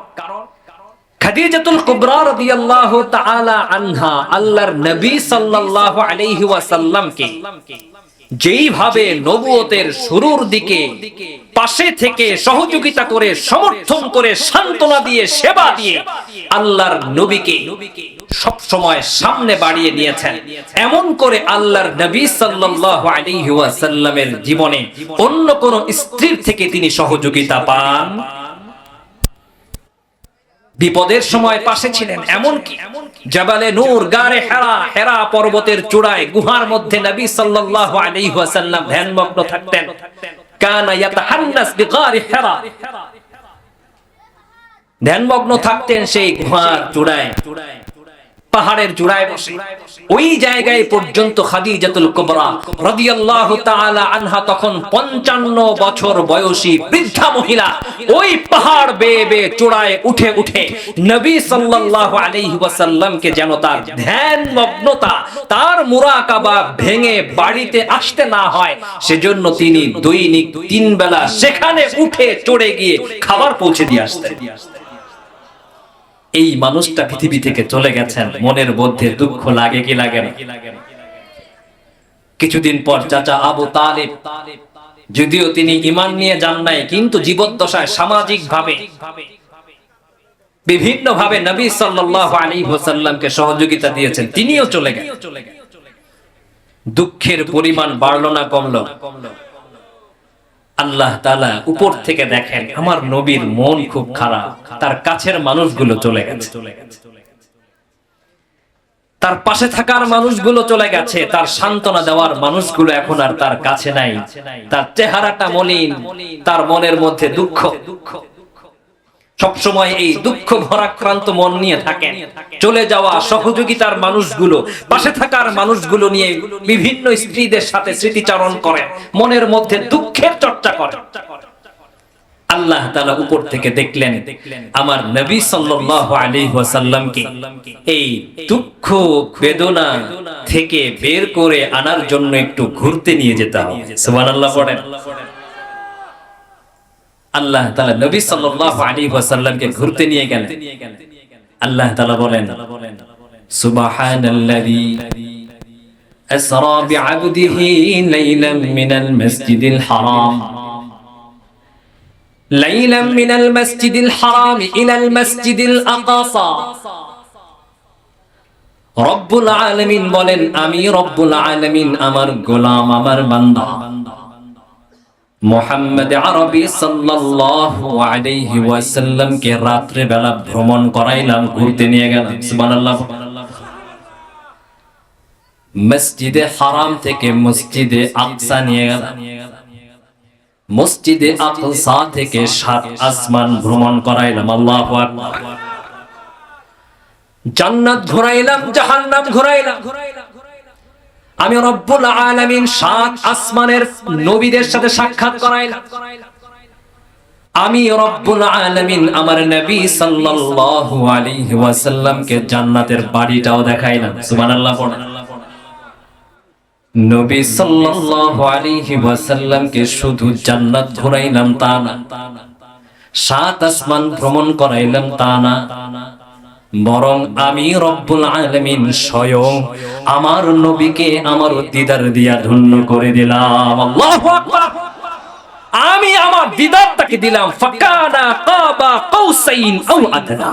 খাদিজাতুল কুবরা রাদিয়াল্লাহু তাআলা আনহা আল্লাহর নবী সাল্লাল্লাহু আলাইহি ওয়াসাল্লামকে যেইভাবে নবুয়তের শুরুর দিকে পাশে থেকে সহযোগিতা করে, সমর্থন করে, সান্ত্বনা দিয়ে, সেবা দিয়ে আল্লাহর নবীকে সব সময় সামনে বাড়িয়ে নিয়েছেন, এমন করে আল্লাহর নবী সাল্লাল্লাহু আলাইহি ওয়াসাল্লামের জীবনে অন্য কোন স্ত্রীর থেকে তিনি সহযোগিতা পান। বিপদের সময় পাশে ছিলেন, এমনকি জাবালে নূর, গারে হেরা, হেরা পর্বতের চূড়ায় গুহার মধ্যে নবী সাল্লাল্লাহু আলাইহি ওয়াসাল্লাম ধ্যানমগ্ন থাকতেন। কানা ইয়াতাহান্নাস বিগারি হেরা, ধ্যানমগ্ন থাকতেন সেই গুহার চূড়ায়, পাহাড়ের চূড়ায় বসে। ওই জায়গায় পর্যন্ত খাদিজাতুল কুবরা রাদিয়াল্লাহু তাআলা আনহা তখন 55 বছর বয়সী বৃদ্ধা মহিলা ওই পাহাড় বেয়ে বেয়ে চূড়ায় উঠে উঠে নবী সাল্লাল্লাহু আলাইহি ওয়াসাল্লামকে যেন তার ধ্যান মগ্নতা, তার মুরাকাবা ভেঙে বাড়িতে আসতে না হয়, সেজন্য তিনি দৈনিক 3 বেলা সেখানে উঠে চড়ে গিয়ে খাবার পৌঁছে দিয়ে আসতেন। এই মানুষটা পৃথিবী থেকে চলে গেছেন, মনের মধ্যে দুঃখ লাগে কি লাগে না? কিছুদিন পর চাচা আবু তালিব যদিও তিনি ঈমান নিয়ে যান নাই, কিন্তু জীবদ্দশায় সামাজিক ভাবে বিভিন্ন ভাবে নবী সাল্লাল্লাহু আলাইহি ওয়াসাল্লামকে সহযোগিতা দিয়েছেন, তিনিও চলে গেলেন। দুঃখের পরিমাণ বাড়লো না কমলো? আল্লাহ তাআলা উপর থেকে দেখেন আমার নবীর মন খুব খারাপ, তার কাছের মানুষগুলো চলে গেছে, তার পাশে থাকার মানুষগুলো চলে গেছে, তার সান্ত্বনা দেওয়ার মানুষগুলো এখন আর তার কাছে নাই, তার চেহারাটা মলিন, তার মনের মধ্যে দুঃখ, সবসময় এই দুঃখ ভরাক্রান্ত মন নিয়ে থাকেন। চলে যাওয়া সহযোগিতার মানুষগুলো, পাশে থাকার মানুষগুলো নিয়ে বিভিন্ন স্ত্রীদের সাথে স্মৃতিচারণ করেন, মনের মধ্যে দুঃখের চর্চা করেন। আল্লাহ তাআলা উপর থেকে দেখলেন আমার নবী সাল্লাল্লাহু আলাইহি ওয়াসাল্লামকে এই দুঃখ বেদনা থেকে বের করে আনার জন্য একটু ঘুরতে নিয়ে যেতে হবে। সুবহানাল্লাহ পড়েন। আল্লাহ তাআলা নবী সাল্লাল্লাহু আলাইহি ওয়াসাল্লামকে ঘুরতে নিয়ে গেলেন। আল্লাহ তাআলা বলেন সুবহানাল্লাযী আসরা বিআবদিহি লাইলাম মিনাল মাসজিদিল হারাম লাইলাম মিনাল মাসজিদিল হারাম ইলাল মাসজিদিল আকসা। রব্বুল আলামিন বলেন আমি রব্বুল আলামিন আমার গোলাম, আমার বান্দা মুহাম্মদ আরবি সাল্লাল্লাহু আলাইহি ওয়াসাল্লাম কে রাত্রে বেলা ভ্রমণ করাইলাম, ঘুরতে নিয়ে গেলাম। সুবহানাল্লাহ। মসজিদে হারাম থেকে মসজিদে আকসা নিয়ে গেলাম, মসজিদে আকসা থেকে ৭ আসমান ভ্রমণ করাইলাম। আল্লাহু আকবার। জান্নাত ঘুরাইলাম, জাহান্নাম ঘুরাইলাম। আমি রব্বুল আলামিন ৭ আসমানের নবীদের সাথে সাক্ষাৎ করাইলাম। আমি রব্বুল আলামিন আমার নবী সাল্লাল্লাহু আলাইহি ওয়াসাল্লামকে জান্নাতের বাড়িটাও দেখাইলাম। সুবহানাল্লাহ পড়েন। নবী সাল্লাল্লাহু আলাইহি ওয়াসাল্লামকে শুধু জান্নাত ঘুরাইলাম তা না, ৭ আসমান ভ্রমণ করাইলাম তা না, বরং আমি রব্বুল আলামিন স্বয়ং আমার নবীকে আমার দিদার দিয়া ধন্য করে দিলাম। আল্লাহু আকবার। আমি আমার দিদারটাকে দিলাম। ফাকানা কাবা কাউসাইন আও আদনা।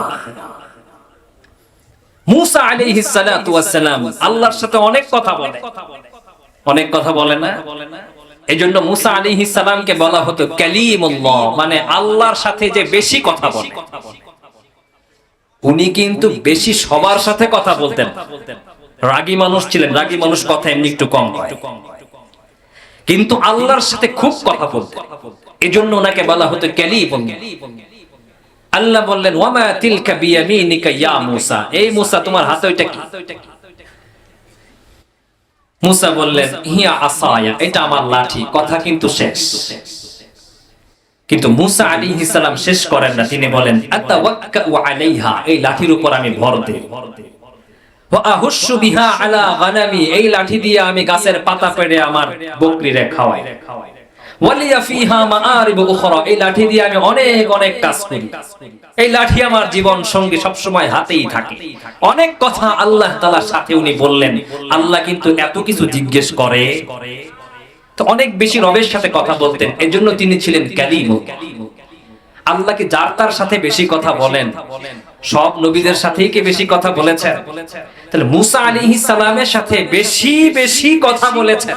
মুসা আলাইহিস সালাতু ওয়াস সালাম আল্লাহর সাথে অনেক কথা বলে, অনেক কথা বলে না? এজন্য মুসা আলাইহিস সালামকে বলা হতো কালিমুল্লাহ, মানে আল্লাহর সাথে যে বেশি কথা বলে। উনি কিন্তু বেশি সবার সাথে কথা বলতেন, রাগী মানুষ ছিলেন, রাগী মানুষ কথা এমনি একটু কম হয়, কিন্তু আল্লাহর সাথে খুব কথা বলতেন। এজন্য ওনাকে বলা হতো কালিমুল্লাহ। আল্লাহ বললেন ওয়ামা তিলকা বিয়ামিনিকা ইয়া মুসা, এই মুসা তোমার হাতে ওইটা কি? মুসা বললেন হিয়া আসায়া, এটা আমার লাঠি। কথা কিন্তু শেষ, কিন্তু মুসা আলাইহিস সালাম শেষ করেন না। তিনি বলেন আতাওয়াক্কাউ আলাইহা, এই লাঠির উপর আমি ভর দেই। ওয়া আহুশু বিহা আলা গানামি, এই লাঠি দিয়ে আমি গাছের পাতা পেড়ে আমার বকরিরে খাওয়াই। ওয়ালিয়া ফিহা মাআরিবু উখরা, এই লাঠি দিয়ে আমি অনেক অনেক কাজ করি। এই লাঠি আমার জীবন সঙ্গী সব সময় হাতেই থাকে। অনেক কথা আল্লাহ তাআলার সাথে উনি বললেন। আল্লাহ কিন্তু এত কিছু জিজ্ঞেস করে, তো অনেক বেশি রবের সাথে কথা বলতেন। এজন্য তিনি ছিলেন কালিম। আল্লাহকে যার তার সাথে বেশি কথা বলেন, সব নবীদের সাথেই কি বেশি কথা বলেছেন? তাহলে মুসা আলাইহিস সালামের সাথে বেশি বেশি কথা বলেছেন।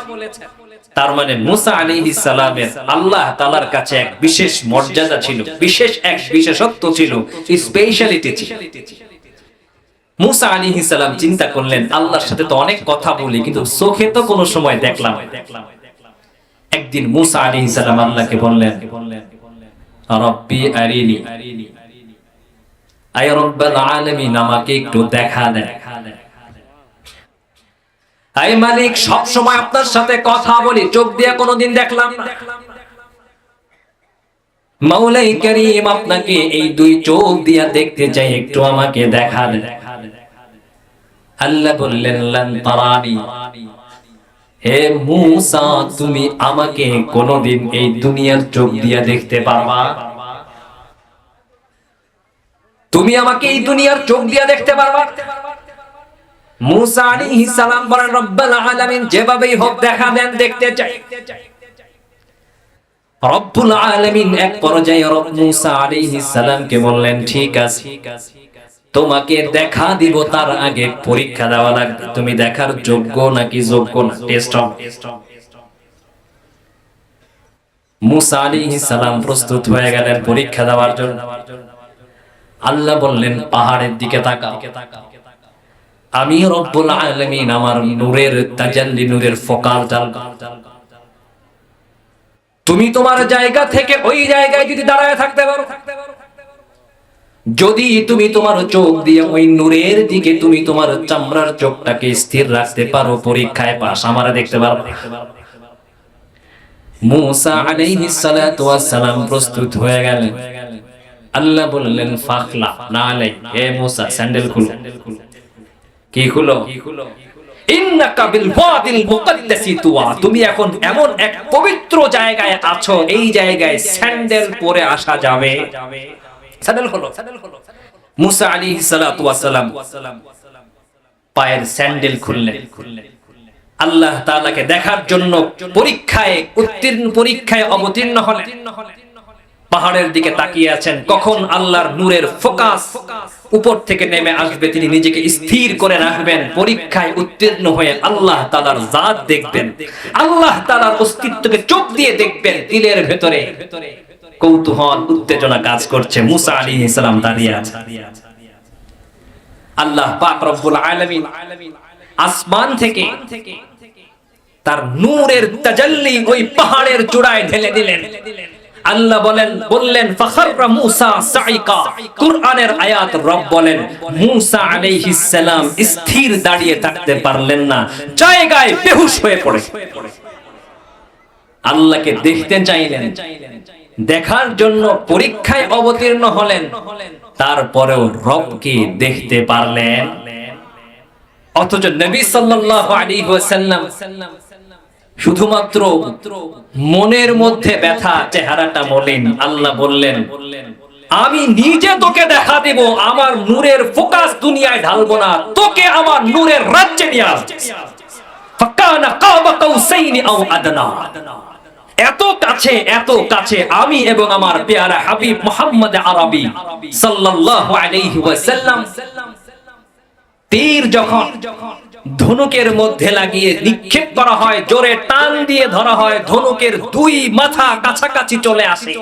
তার মানে মুসা আলাইহিস সালামের আল্লাহ তাআলার কাছে এক বিশেষ মর্যাদা ছিল, বিশেষ এক বিশেষত্ব ছিল, স্পেশালিটি ছিল। মুসা আলাইহিস সালাম চিন্তা করলেন আল্লাহর সাথে তো অনেক কথা বলি, কিন্তু চোখে তো কোনো সময় দেখলাম। একদিন মুসা আলাইহিস সালাম আল্লাহকে বললেন রব্বি আরিনি, আয় রব্বুল আলামিন আমাকে একটু দেখা দেন। আয় মালিক, সব সময় আপনার সাথে কথা বলি, চোখ দিয়ে কোনোদিন দেখলাম না। মাওলাই কারীম, আপনাকে এই দুই চোখ দিয়া দেখতে চাই, একটু আমাকে দেখা দেন। আল্লাহ বললেন লান তারানি, হে মুসা তুমি আমাকে কোনোদিন এই দুনিয়ার চোখ দিয়া দেখতে পারবা? তুমি আমাকে এই দুনিয়ার চোখ দিয়া দেখতে পারবা? মুসা আলাইহিস সালাম বলেন রব্বুল আলামিন যেভাবেই হোক দেখা দেন, দেখতে চাই। রব্বুল আলামিন এক পর্যায়ে মুসা আলাইহিস সালামকে বললেন, ঠিক আছে, তোমাকে দেখা দিব, তার আগে পরীক্ষা দেওয়া লাগবে, তুমি দেখার যোগ্য নাকি যোগ্য না, টেস্ট হবে। মুসা আলাইহিস সালাম প্রস্তুত হয়ে গেলেন পরীক্ষা দেওয়ার জন্য। আল্লাহ বললেন, পাহাড়ের দিকে তাকাও, আমি রব্বুল আলামিন আমার নূরের তাজাল্লি, নূরের ফোকাল জ্বালবো। তুমি তোমার জায়গা থেকে ওই জায়গায় যদি দাঁড়ায় থাকতে পারো, যদি তুমি তোমার চোখ দিয়ে ওই নূরের দিকে তুমি তোমার চামড়ার চোখটাকে স্থির রাখতে পারো, পরীক্ষায় পাস, আমারে দেখতে পারো। মুসা আলাইহিস সালাতু ওয়াস সালাম প্রস্তুত হয়ে গেলেন। আল্লাহ বললেন, ফাখলা নালাই, হে মুসা স্যান্ডেল খুলো। কি খুলো? ইন্নাকা বিল ওয়াদিল মুকদ্দাসি তুয়া, তুমি এখন এমন এক পবিত্র জায়গায় আছো, এই জায়গায় স্যান্ডেল পরে আসা যাবে। স্যান্ডেল খোলো। মুসা আলাইহিস সালাতু ওয়াস সালাম পায়ের স্যান্ডেল খুললেন। আল্লাহ তাআলাকে দেখার জন্য পরীক্ষায় অবতীর্ণ হলেন। পাহাড়ের দিকে তাকিয়ে আছেন, কখন আল্লাহর নূরের ফোকাস উপর থেকে নেমে আসবে, তিনি নিজেকে স্থির করে রাখবেন, পরীক্ষায় উত্তীর্ণ হয়ে আল্লাহ তাআলার জাত দেখবেন, আল্লাহ তাআলার অস্তিত্বকে চোখ দিয়ে দেখবেন। দিলের ভেতরে কৌতূহল, উত্তেজনা কাজ করছে। মুসা আলাইহিস সালাম দাঁড়িয়ে আছেন। আল্লাহ পাক রব্বুল আলামিন আসমান থেকে তার নূরের তাজাল্লি ওই পাহাড়ের চূড়ায় ঢেলে দিলেন। আল্লাহ বললেন ফাখাররা মুসা সাইকা, কুরআনের আয়াত, রব বলেন মুসা আলাইহিস সালাম স্থির দাঁড়িয়ে থাকতে পারলেন না, জায়গায় বেহুশ হয়ে পড়ে। আল্লাহকে দেখতে চাইলেন, দেখার জন্য পরীক্ষায় অবতীর্ণ হলেন, তারপরেও রবকে দেখতে পারলেন। অথচ নবী সাল্লাল্লাহু আলাইহি ওয়াসাল্লাম শুধুমাত্র মনের মধ্যে ব্যথা, চেহারাটা মলিন। আল্লাহ বললেন, আমি নিজে তোকে দেখা দেব, আমার নূরের ফোকাস দুনিয়ায় ঢালবো না, তোকে আমার নূরের রাজ্যে নিয়ে আসব। ফাকানা কাবা কাউসাইনি আও আদনা, এত কাছে, এত কাছে আমি এবং আমার পেয়ারা হাবিব মুহাম্মদ আরবি সাল্লাল্লাহু আলাইহি ওয়াসাল্লাম তীর যখন ধনুকের মধ্যে লাগিয়ে নিক্ষেপ করা হয়, জোরে টান দিয়ে ধরা হয়, ধনুকের দুই মাথা কাছাকাছি চলে আসে।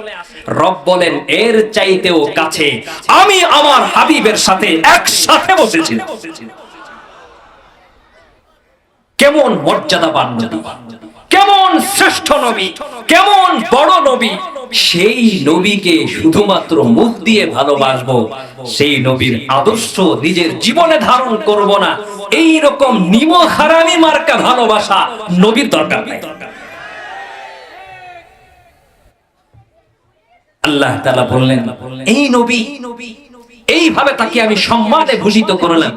রব বলেন, এর চাইতেও কাছে আমি আমার হাবিবের সাথে একসাথে বসেছিলাম। কেমন মর্যাদাবান নবী, কেমন শ্রেষ্ঠ নবী, কেমন বড় নবী। সেই নবীকে শুধুমাত্র মুখ দিয়ে ভালোবাসবো, সেই নবীর আদর্শ নিজের জীবনে ধারণ করব না, এই রকম নিমো হারামি মার্কা ভালোবাসা নবীর দরকার নাই। আল্লাহ তাআলা বললেন, এই নবী, এইভাবে তাকে আমি সম্মানে ভূষিত করলাম,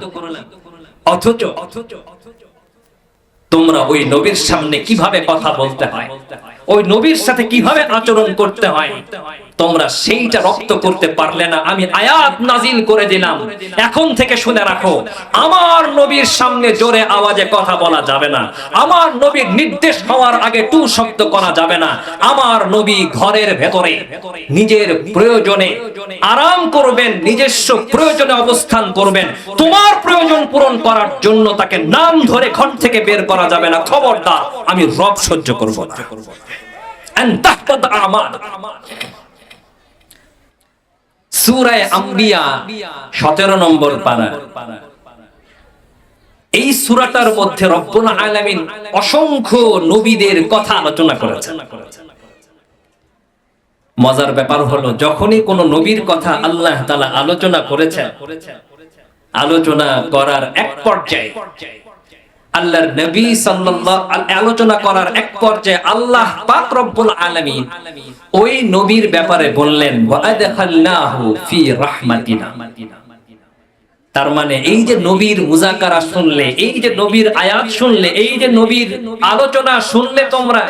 অথচ তোমরা ওই নবীর সামনে কিভাবে কথা বলতে হয়, ওই নবীর সাথে কিভাবে আচরণ করতে হয়, তোমরা সেইটা রপ্ত করতে পারলে না। আমি আয়াত নাজিল করে দিলাম, এখন থেকে শুনে রাখো, আমার নবীর সামনে জোরে আওয়াজে কথা বলা যাবে না, আমার নবীর নির্দেশ হওয়ার আগে টু শব্দ করা যাবে না, আমার নবী ঘরের ভেতরে নিজের প্রয়োজনে আরাম করবেন, নিজস্ব প্রয়োজনে অবস্থান করবেন, তোমার প্রয়োজন পূরণ করার জন্য তাকে নাম ধরে ঘর থেকে বের করা যাবে না। খবরদার, আমি রব সহ্য করব না। সূরা আম্বিয়া 17 নম্বর পারা। এই সূরাটার মধ্যে রব্বুল আলামিন অসংখ্য নবীদের কথা আলোচনা করেছেন। মজার ব্যাপার হলো, যখনই কোন নবীর কথা আল্লাহ তাআলা আলোচনা করেছেন, আলোচনা করার এক পর্যায়ে আল্লাহর নবী সাল্লাল্লাহু আলাইহি আলোচনা করার এক পর্যায়ে আল্লাহ পাক রব্বুল আলামিন ওই নবীর ব্যাপারে বললেন, ওয়া আদখালনাহু ফি রাহমাতিনা, তার মানে এই যে নবীর মুজাকারা শুনলে, এই যে নবীর আয়াত শুনলে, এই যে নবীর আলোচনা শুনলে, তোমরা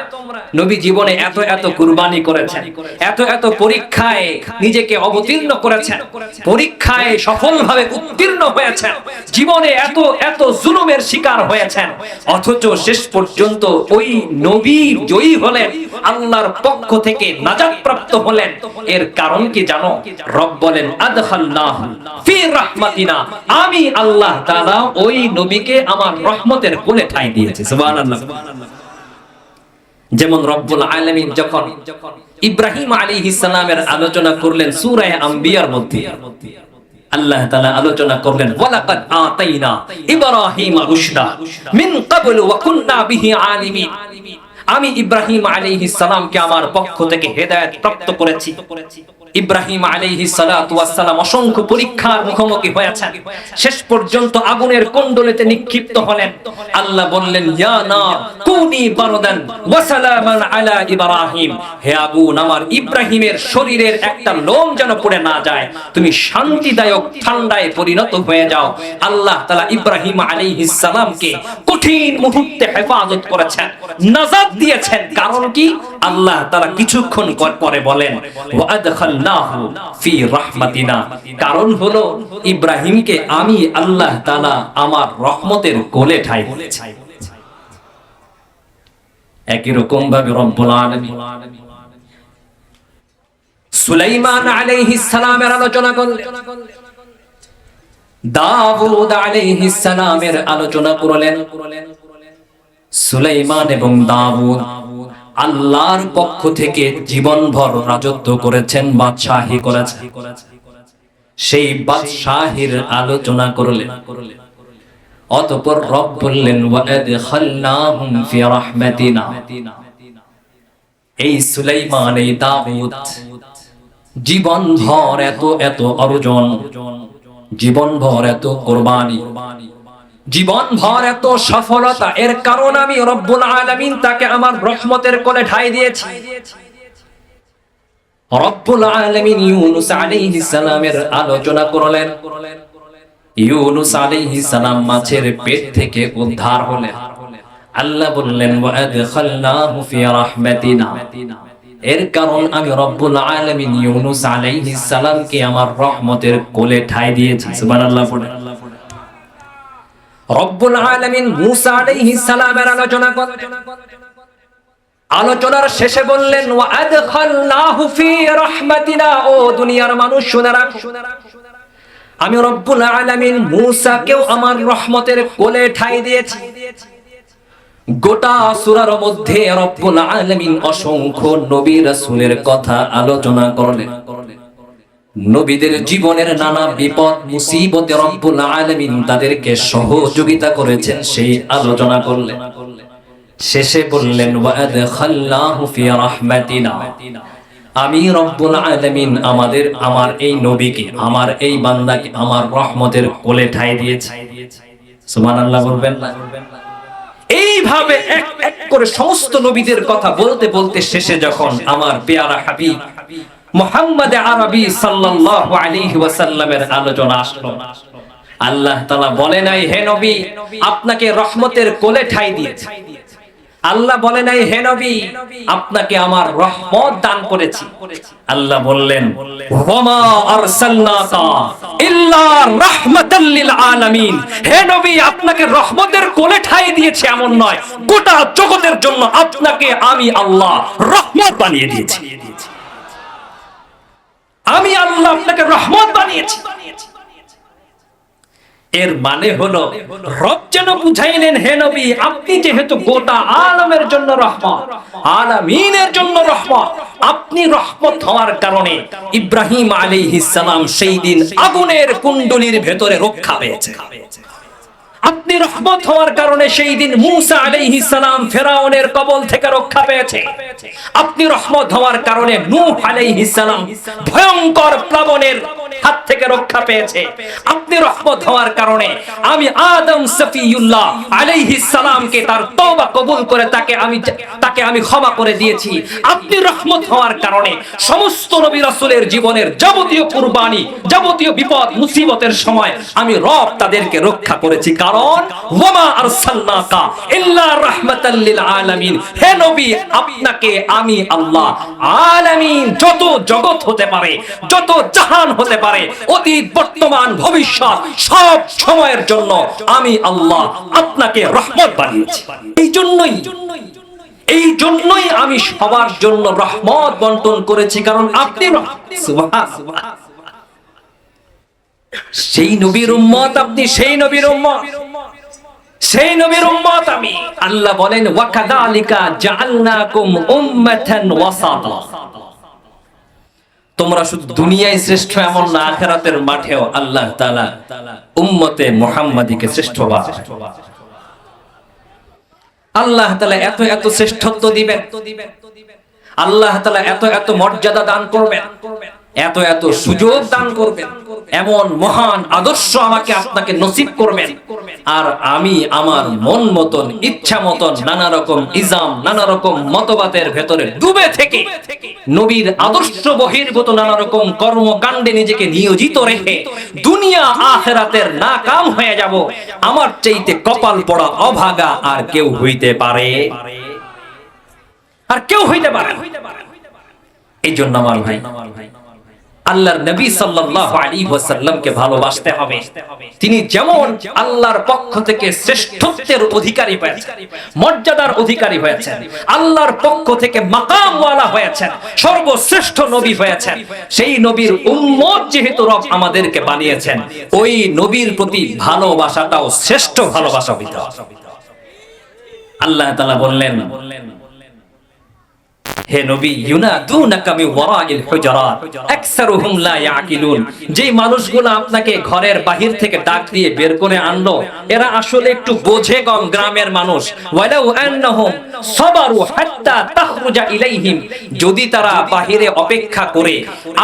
নবী জীবনে এত এত কুরবানি করেছেন, এত এত পরীক্ষায় নিজেকে অবতীর্ণ করেছেন, পরীক্ষায় সফলভাবে উত্তীর্ণ হয়েছেন, জীবনে এত এত জুলুমের শিকার হয়েছেন, অথচ শেষ পর্যন্ত ওই নবী জয়ী হলেন, আল্লাহর পক্ষ থেকে নাজাত প্রাপ্ত হলেন। এর কারণ কি জানো? রব বলেন আদখালনাহু ফি রাহমাতিনা, আমি আল্লাহ তাআলা ওই নবীকে আমার রহমতের কোলে ঠাঁই দিয়েছি। সুবহানাল্লাহ। যেমন রব্বুল আলামিন যখন ইব্রাহিম আলাইহিস সালামের আলোচনা করলেন সূরা আম্বিয়ার মধ্যে, আল্লাহ তাআলা আলোচনা করলেন ওয়ালাকাদ আতাইনা ইব্রাহিমা রুশদা মিন ক্বাবলু ওয়া কুননা বিহি আলিমিন, আমি ইব্রাহিম আলাইহিস সালামকে আমার পক্ষ থেকে হেদায়েত প্রাপ্ত করেছি। ইব্রাহিম আলাইহিস সালাতু ওয়াস সালাম অসংখ্য পরীক্ষার মুখোমুখি হয়েছেন, শেষ পর্যন্ত আগুনের কুণ্ডলিতে নিক্ষিপ্ত হলেন। আল্লাহ বললেন ইয়া নার কুনি বারদান ওয়া সালামান আলা ইব্রাহিম, হে আগুন আমার ইব্রাহিমের শরীরের একটা লোম যেন পুড়ে না যায়, তুমি শান্তিদায়ক ঠান্ডায় পরিণত হয়ে যাও। আল্লাহ তাআলা ইব্রাহিম আলাইহিস সালামকে কঠিন মুহূর্তে হেফাজত করেছেন, নাজাত দিয়েছেন। কারণ কি? আল্লাহ তাআলা কিছুক্ষণ পরে বলেন ওয়া আদখালনাহু ফি রাহমাতিনা, কারণ হলো ইব্রাহিমকে আমি আল্লাহ তাআলা আমার রহমতের কোলে ঠাঁই দিয়েছি। একই রকম ভাবে রব্বুল আলামিন সুলাইমান আলাইহিস সালামের আলোচনা করলেন, দাউদ আলাইহিস সালামের আলোচনা করলেন। সুলাইমান এবং দাউদ আল্লাহর পক্ষ থেকে জীবনভর রাজত্ব করেছেন, বাদশাহী করেছেন, সেই বাদশাহীর আলোচনা করলেন। অতঃপর রব বললেন ওয়া আদখালনাহুম ফি রাহমাতিনা, এই সুলাইমান এই দাউদ জীবনভর এত এত অর্জন, জীবনভর এত কুরবানি, জীবনভর এত সফলতা, এর কারণ আমি রব্বুল আলামিন তাকে আমার রহমতের কোলে ঠাঁই দিয়েছি। রব্বুল আলামিন ইউনূস আলাইহিস সালামের আলোচনা করলেন। ইউনূস আলাইহিস সালাম মাছের পেট থেকে উদ্ধার হলেন। আল্লাহ বললেন ওয়া আদখালনাহু ফি রাহমাতিনা, এর কারণ আমি রব্বুল আলামিন ইউনূস আলাইহিস সালামকে আমার রহমতের কোলে ঠাঁই দিয়েছি। সুবহানাল্লাহ। রব্বুল আলামিন মূসা আলাইহিস সালামের আলোচনা করলেন। আলোচনার শেষে বললেন ওয়া আদখালনাহু ফি রাহমাতিনা, ও দুনিয়ার মানুষ শুনে রাখো, আমি রব্বুল আলামিন মূসাকেও আমার রহমতের কোলে ঠাঁই দিয়েছি। গোটা সূরার মধ্যে রব্বুল আলামিন অসংখ্য নবী রাসূলের কথা আলোচনা করলেন। নবীদের জীবনের নানা বিপদ মুসিবতে রব্বুল আলামিন তাদেরকে সহযোগিতা করেছেন, সেই আলোচনা করলেন। শেষে বললেন ওয়া আদখালনাহু ফি রাহমাতিনা, আমি রব্বুল আলামিন আমার এই নবীকে, আমার এই বান্দাকে আমার রহমতের কোলে ঠাঁই দিয়েছি। সুবহানাল্লাহ বলবেন না? এইভাবে এক এক করে সমস্ত নবীদের কথা বলতে বলতে শেষে যখন আমার পেয়ারা হাবিব মুহাম্মদ আরবি সাল্লাল্লাহু আলাইহি ওয়াসাল্লামের আলোচনা আসলো, আল্লাহ তাআলা বলে নাই হে নবী আপনাকে রহমতের কোলে ঠাঁই দিয়েছি, আল্লাহ বলে নাই হে নবী আপনাকে আমার রহমত দান করেছি। আল্লাহ বললেন ওয়ামা আরসালনাকা ইল্লা রাহমাতাল লিল আলামিন, হে নবী আপনাকে রহমতের কোলে ঠাঁই দিয়েছি এমন নয়, গোটা জগতের জন্য আপনাকে আমি আল্লাহ রহমত বানিয়ে দিয়েছি। আমি আল্লাহ আপনাকে রহমত বানিয়েছি। এর মানে হলো রব যেন বুঝাইলেন হে নবী আপনি যেহেতু গোটা আলমের জন্য রহমত, আলামিনের জন্য রহমত, আপনি রহমত হওয়ার কারণে ইব্রাহিম আলাইহিস সালাম সেই দিন আগুনের কুণ্ডলীর ভেতরে রক্ষা পেয়েছে। আপনি রহমত হওয়ার কারণে সেই দিন মূসা আলাইহিস সালাম ফেরাউনের কবল থেকে রক্ষা পেয়েছে। আপনি রহমত হওয়ার কারণে নূহ আলাইহিস সালাম ভয়ঙ্কর প্লাবনের হাত থেকে রক্ষা পেয়েছে। আপনি রহমত হওয়ার কারণে আমি আদম সফিউল্লাহ আলাইহিস সালামকে তার তওবা কবুল করে তাকে আমি ক্ষমা করে দিয়েছি। আপনি রহমত হওয়ার কারণে সমস্ত নবী রাসূলের জীবনের যাবতীয় কুরবানি, যাবতীয় বিপদ মুসিবতের সময় আমি রব তাদেরকে রক্ষা করেছি। কারণ ওয়ামা আরসালনাকা ইল্লা রাহমাতাল লিল আলামিন, হে নবী আপনাকে আমি আল্লাহ আলামিন, যত জগৎ হতে পারে, যত জাহান হতে পারে, অতীত বর্তমান ভবিষ্যৎ সব সময়ের জন্য আমি আল্লাহ আপনাকে রহমত বানিয়েছি। এই জন্যই আমি সবার জন্য রহমত বন্টন করেছি, কারণ আপনি সুবহানাল্লাহ সেই নবীর উম্মত, আপনি সেই নবীর উম্মত, সেই নবীর উম্মত আমি। আল্লাহ বলেন ওয়া কাযালিকা জাআলনাকুম উম্মাতান ওয়াসাতা, তোমরা শুধু দুনিয়ায় শ্রেষ্ঠ এমন না, আখিরাতের মাঠেও আল্লাহ তাআলা উম্মতে মুহাম্মাদীকে শ্রেষ্ঠ বানাবেন। আল্লাহ তাআলা এত এত শ্রেষ্ঠত্ব দিবেন, আল্লাহ তাআলা এত এত মর্যাদা দান করবেন, এত এত সুযোগ দান করবেন, এমন মহান আদর্শ আমাকে আপনাকে নসিব করবেন। আর আমি আমার মন মতন, ইচ্ছা মতন নানা রকম ইজাম, নানা রকম মতবাদের ভেতরে ডুবে থেকে নবীর আদর্শ বহির্ভূত নানা রকম কর্মকাণ্ডে নিজেকে নিয়োজিত রেখে দুনিয়া আখিরাতের নাকাম হয়ে যাব, আমার চাইতে কপাল পড়া অভাগা আর কেউ হইতে পারে? আর কেউ হইতে পারে? এই জন্য আমার ভাই, আল্লাহর নবী সাল্লাল্লাহু আলাইহি ওয়াসাল্লামকে ভালোবাসতে হবে। তিনি যেমন আল্লাহর পক্ষ থেকে শ্রেষ্ঠত্বের অধিকারী হয়েছেন, মর্যাদার অধিকারী হয়েছেন, আল্লাহর পক্ষ থেকে মাকামওয়ালা হয়েছেন, সর্বশ্রেষ্ঠ নবী হয়েছেন, সেই নবীর উম্মত যেহেতু রব আমাদেরকে বানিয়েছেন, ওই নবীর প্রতি ভালোবাসাটাও শ্রেষ্ঠ ভালোবাসা হইতে হবে। আল্লাহ তাআলা বললেন, হে নবী, ইউনাদুনাকা মিন ওয়ারাইল হুজরাত আকসারুহুম লা ইয়াকিলুন, যে মানুষগুলো আপনাকে ঘরের বাহির থেকে ডাক দিয়ে বের করে আনলো, এরা আসলে একটু বোঝে কম, গ্রামের মানুষ। ওয়ালাউ আন্নাহুম সাবারু হাত্তা তাখরুজা ইলাইহিম, যদি তারা বাহিরে অপেক্ষা করে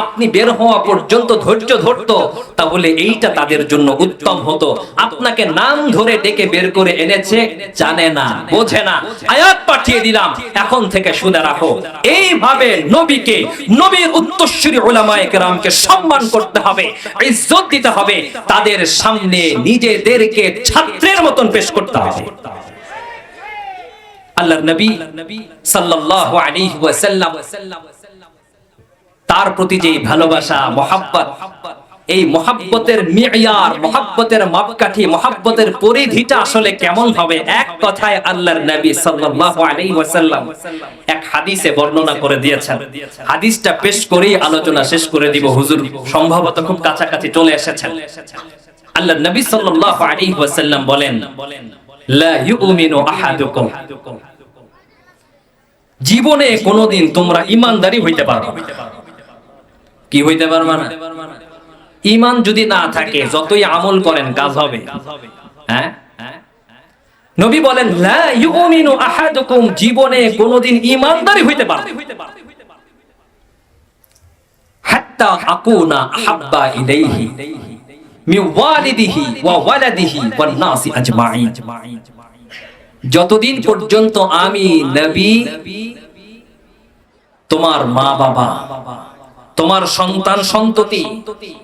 আপনি বের হওয়া পর্যন্ত ধৈর্য ধরতো, তাহলে এইটা তাদের জন্য উত্তম হতো। আপনাকে নাম ধরে ডেকে বের করে এনেছে, জানে না, বোঝে না, আয়াত পাঠিয়ে দিলাম, এখন থেকে শুনে রাখো। এইভাবে নবীকে, নবীর উত্তরসূরি উলামায়ে কেরামকে সম্মান করতে হবে, ইজ্জত দিতে হবে, তাদের সামনে নিজেদেরকে ছাত্রের মতন পেশ করতে হবে। আল্লাহর নবী সাল্লাল্লাহু আলাইহি ওয়াসাল্লাম, তার প্রতি যে ভালোবাসা, মুহাব্বত, এই মুহাব্বতের মিয়ার, মুহাব্বতের মাপকাঠি, মুহাব্বতের পরিধিটা আসলে কেমন হবে, এক কথায় আল্লাহর নবী সাল্লাল্লাহু আলাইহি ওয়াসাল্লাম এক হাদিসে বর্ণনা করে দিয়েছেন। হাদিসটা পেশ করেই আলোচনা শেষ করে দিব, হুজুর সম্ভবত খুব কাছাকাছি চলে এসেছেন। আল্লাহর নবী সাল্লাল্লাহু আলাইহি ওয়াসাল্লাম বলেন, লা ইউমিনু আহাদুকুম, জীবনে কোনোদিন তোমরা ঈমানদারি হইতে পারবে না। কি হইতে পারবে না? ঈমান যদি না থাকে, যতই আমল করেন কাজ হবে? হ্যাঁ, নবী বলেন লা ইউমিনু আহাদুকুম, জীবনে কোনোদিন ঈমানদারি হইতে পারবে হাত্তা আকুনা আহাব্বা ইলাইহি মিন ওয়ালিদিহি ওয়া ওয়ালাদিহি ওয়ান নাসি আজমাইন, যতদিন পর্যন্ত আমি নবী, তোমার মা বাবা, তোমার সন্তান সন্ততি,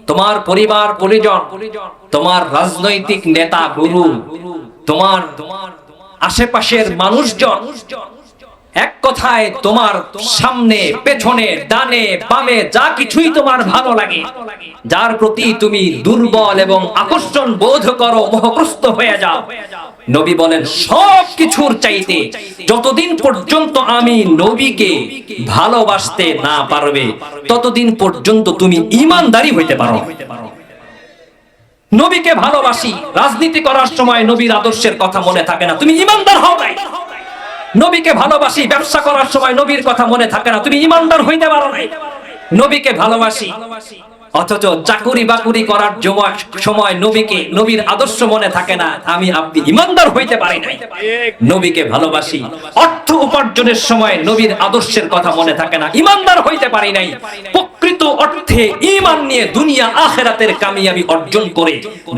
তোমার পরিবার পরিজন, তোমার রাজনৈতিক নেতা গুরু, তোমার আশেপাশের মানুষজন, এক কথায় তোমার সামনে পেছনে ডানে বামে যা কিছুই তোমার ভালো লাগে, যার প্রতি তুমি দুর্বল এবং আকর্ষণ বোধ করো, মোহগ্রস্ত হয়ে যাও, নবী বলেন সব কিছুর চাইতে যতদিন পর্যন্ত আমি নবীকে ভালোবাসতে না পারবে, ততদিন পর্যন্ত তুমি ঈমানদারি হইতে পারো। নবীকে ভালোবাসি, রাজনীতি করার সময় নবীর আদর্শের কথা মনে থাকে না, তুমি ঈমানদার হও নাই। নবীকে ভালোবাসি, ব্যবসা করার সময় নবীর কথা মনে থাকে না, তুমি ঈমানদার হইতে পারো নাই। নবীকে ভালোবাসি, অথচ চাকুরি বাকুরি করার সময় নবীকে, নবীর আদর্শ মনে থাকে না, আমি আপনি ঈমানদার হইতে পারি নাই। নবীকে ভালোবাসি, অর্থ উপার্জনের সময় নবীর আদর্শের কথা মনে থাকে না, ঈমানদার হইতে পারি নাই। প্রকৃত অর্থে ঈমান নিয়ে দুনিয়া আখিরাতের কামিয়াবি অর্জন করে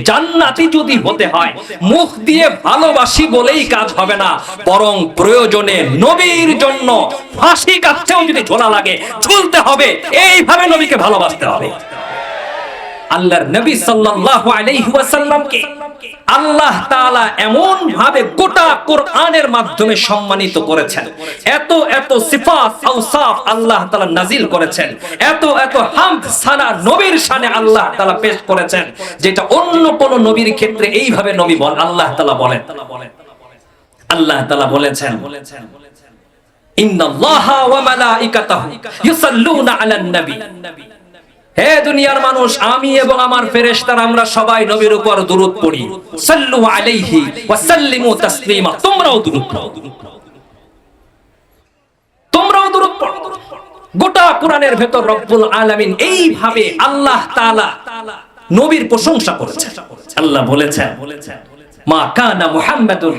জান্নাতি যদি হতে হয়, মুখ দিয়ে ভালোবাসি বলেই কাজ হবে না, বরং প্রয়োজনে নবীর জন্য ফাঁসি কাছেও যদি ঝোলা লাগে ঝুলতে হবে। এইভাবে নবীকে ভালোবাসতে হবে। আল্লাহর নবী সাল্লাল্লাহু আলাইহি ওয়াসাল্লামকে আল্লাহ তাআলা এমন ভাবে গোটা কোরআনের মাধ্যমে সম্মানিত করেছেন, এত এত সিফাত আওসাফ আল্লাহ তাআলা নাজিল করেছেন, এত এত হামদ সানা নবীর শানে আল্লাহ তাআলা পেশ করেছেন, যেটা অন্য কোন নবীর ক্ষেত্রে এইভাবে নবী বলেন। আল্লাহ তাআলা বলেছেন, ইন্নাল্লাহা ওয়া মালাইকাতাহু ইউসাল্লুনা আলান নবী। হে দুনিয়ার মানুষ, আমি এবং আমার ফেরেশতারা আমরা সবাই নবীর উপর দুরূদ পড়ি। সাল্লু আলাইহি ওয়া সাল্লিমু তাসলিমা। তোমরাও দুরূদ পড়ো, তোমরাও দুরূদ পড়ো। গোটা কোরআনের ভেতর রব্বুল আলামিন এইভাবে আল্লাহ তাআলা নবীর প্রশংসা করেছেন। আল্লাহ বলেছেন, মা কানা মুহাম্মাদুন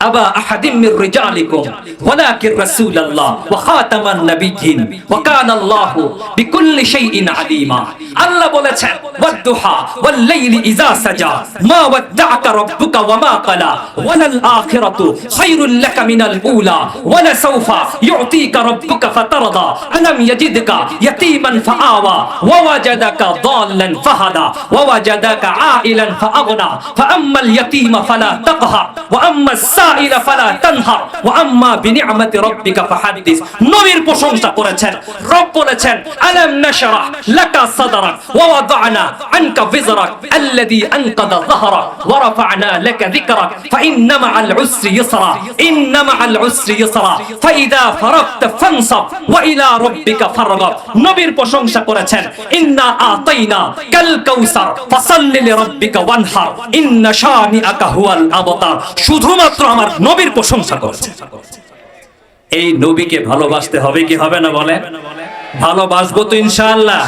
আবা আহাদিম মির রিজালিকুম ওয়ালাকিন রাসূলুল্লাহ ওয়া খাতামান নাবিয়্যিন ওয়া কানা আল্লাহু বিকুল্লি শাইইন আলিমা। আল্লাহ বলেছেন, ওয়াদ-দুহা ওয়াল লাইলি ইযা সাজা মা ওয়াদ্দা'আকা রাব্বুকা ওয়া মা ক্বালা ওয়ালাল আখিরাতু খায়রুল লাকা মিনাল উলা ওয়ালা সাওফা ইউ'তিকা রাব্বুকা ফাতারদা আলাম ইয়াজিদকা ইয়াতীমান ফাআওয়া ওয়া ওয়াজাদাকা দাল্লান ফাহাদা ওয়া ওয়াজাদাকা আইলান ফাআগনা ফাআম্মাল ইয়াতীমা ফালা তাকহার ওয়া আম্মাস সাইলা ফালা তানহার ওয়া আম্মা বিনি'মাতি রাব্বিকা ফাহাদ্দিস। নবীর প্রশংসা করেছেন। রব বলেছেন, আলাম নাশরাহ লাকা সাদরাক ওয়া ওয়াদা'না আনকা বিজরাক আল্লাযী আনকাদা যাহরাক ওয়া রাফা'না লাকা যিকরাক ফাইন্না মা'আল উসরি ইসরা ইন্না মা'আল উসরি ইসরা ফাইযা ফারাগতা ফানসাব ওয়া ইলা রাব্বিকা ফারগাব। নবীর প্রশংসা করেছেন, ইন্না আতাইনা কাল কাউসার ফাসাল্লি লিরাব্বিকা ওয়ানহার ইন্না শানিআকা হুয়াল আবতার। শুধুমাত্র আমার নবীর প্রশংসা করেছে। এই নবীকে ভালোবাসতে হবে কি হবে না বলেন? ভালোবাসবো তো ইনশাআল্লাহ।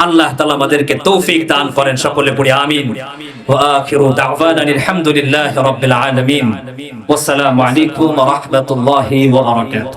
আল্লাহ তাআলা আমাদেরকে তৌফিক দান করেন। সকলে পড়ি আমিন। ওয়া আখিরু দাওয়ানা আলহামদুলিল্লাহি রাব্বিল আলামিন। ওয়াসসালামু আলাইকুম ওয়া রাহমাতুল্লাহি ওয়া বারাকাতুহু।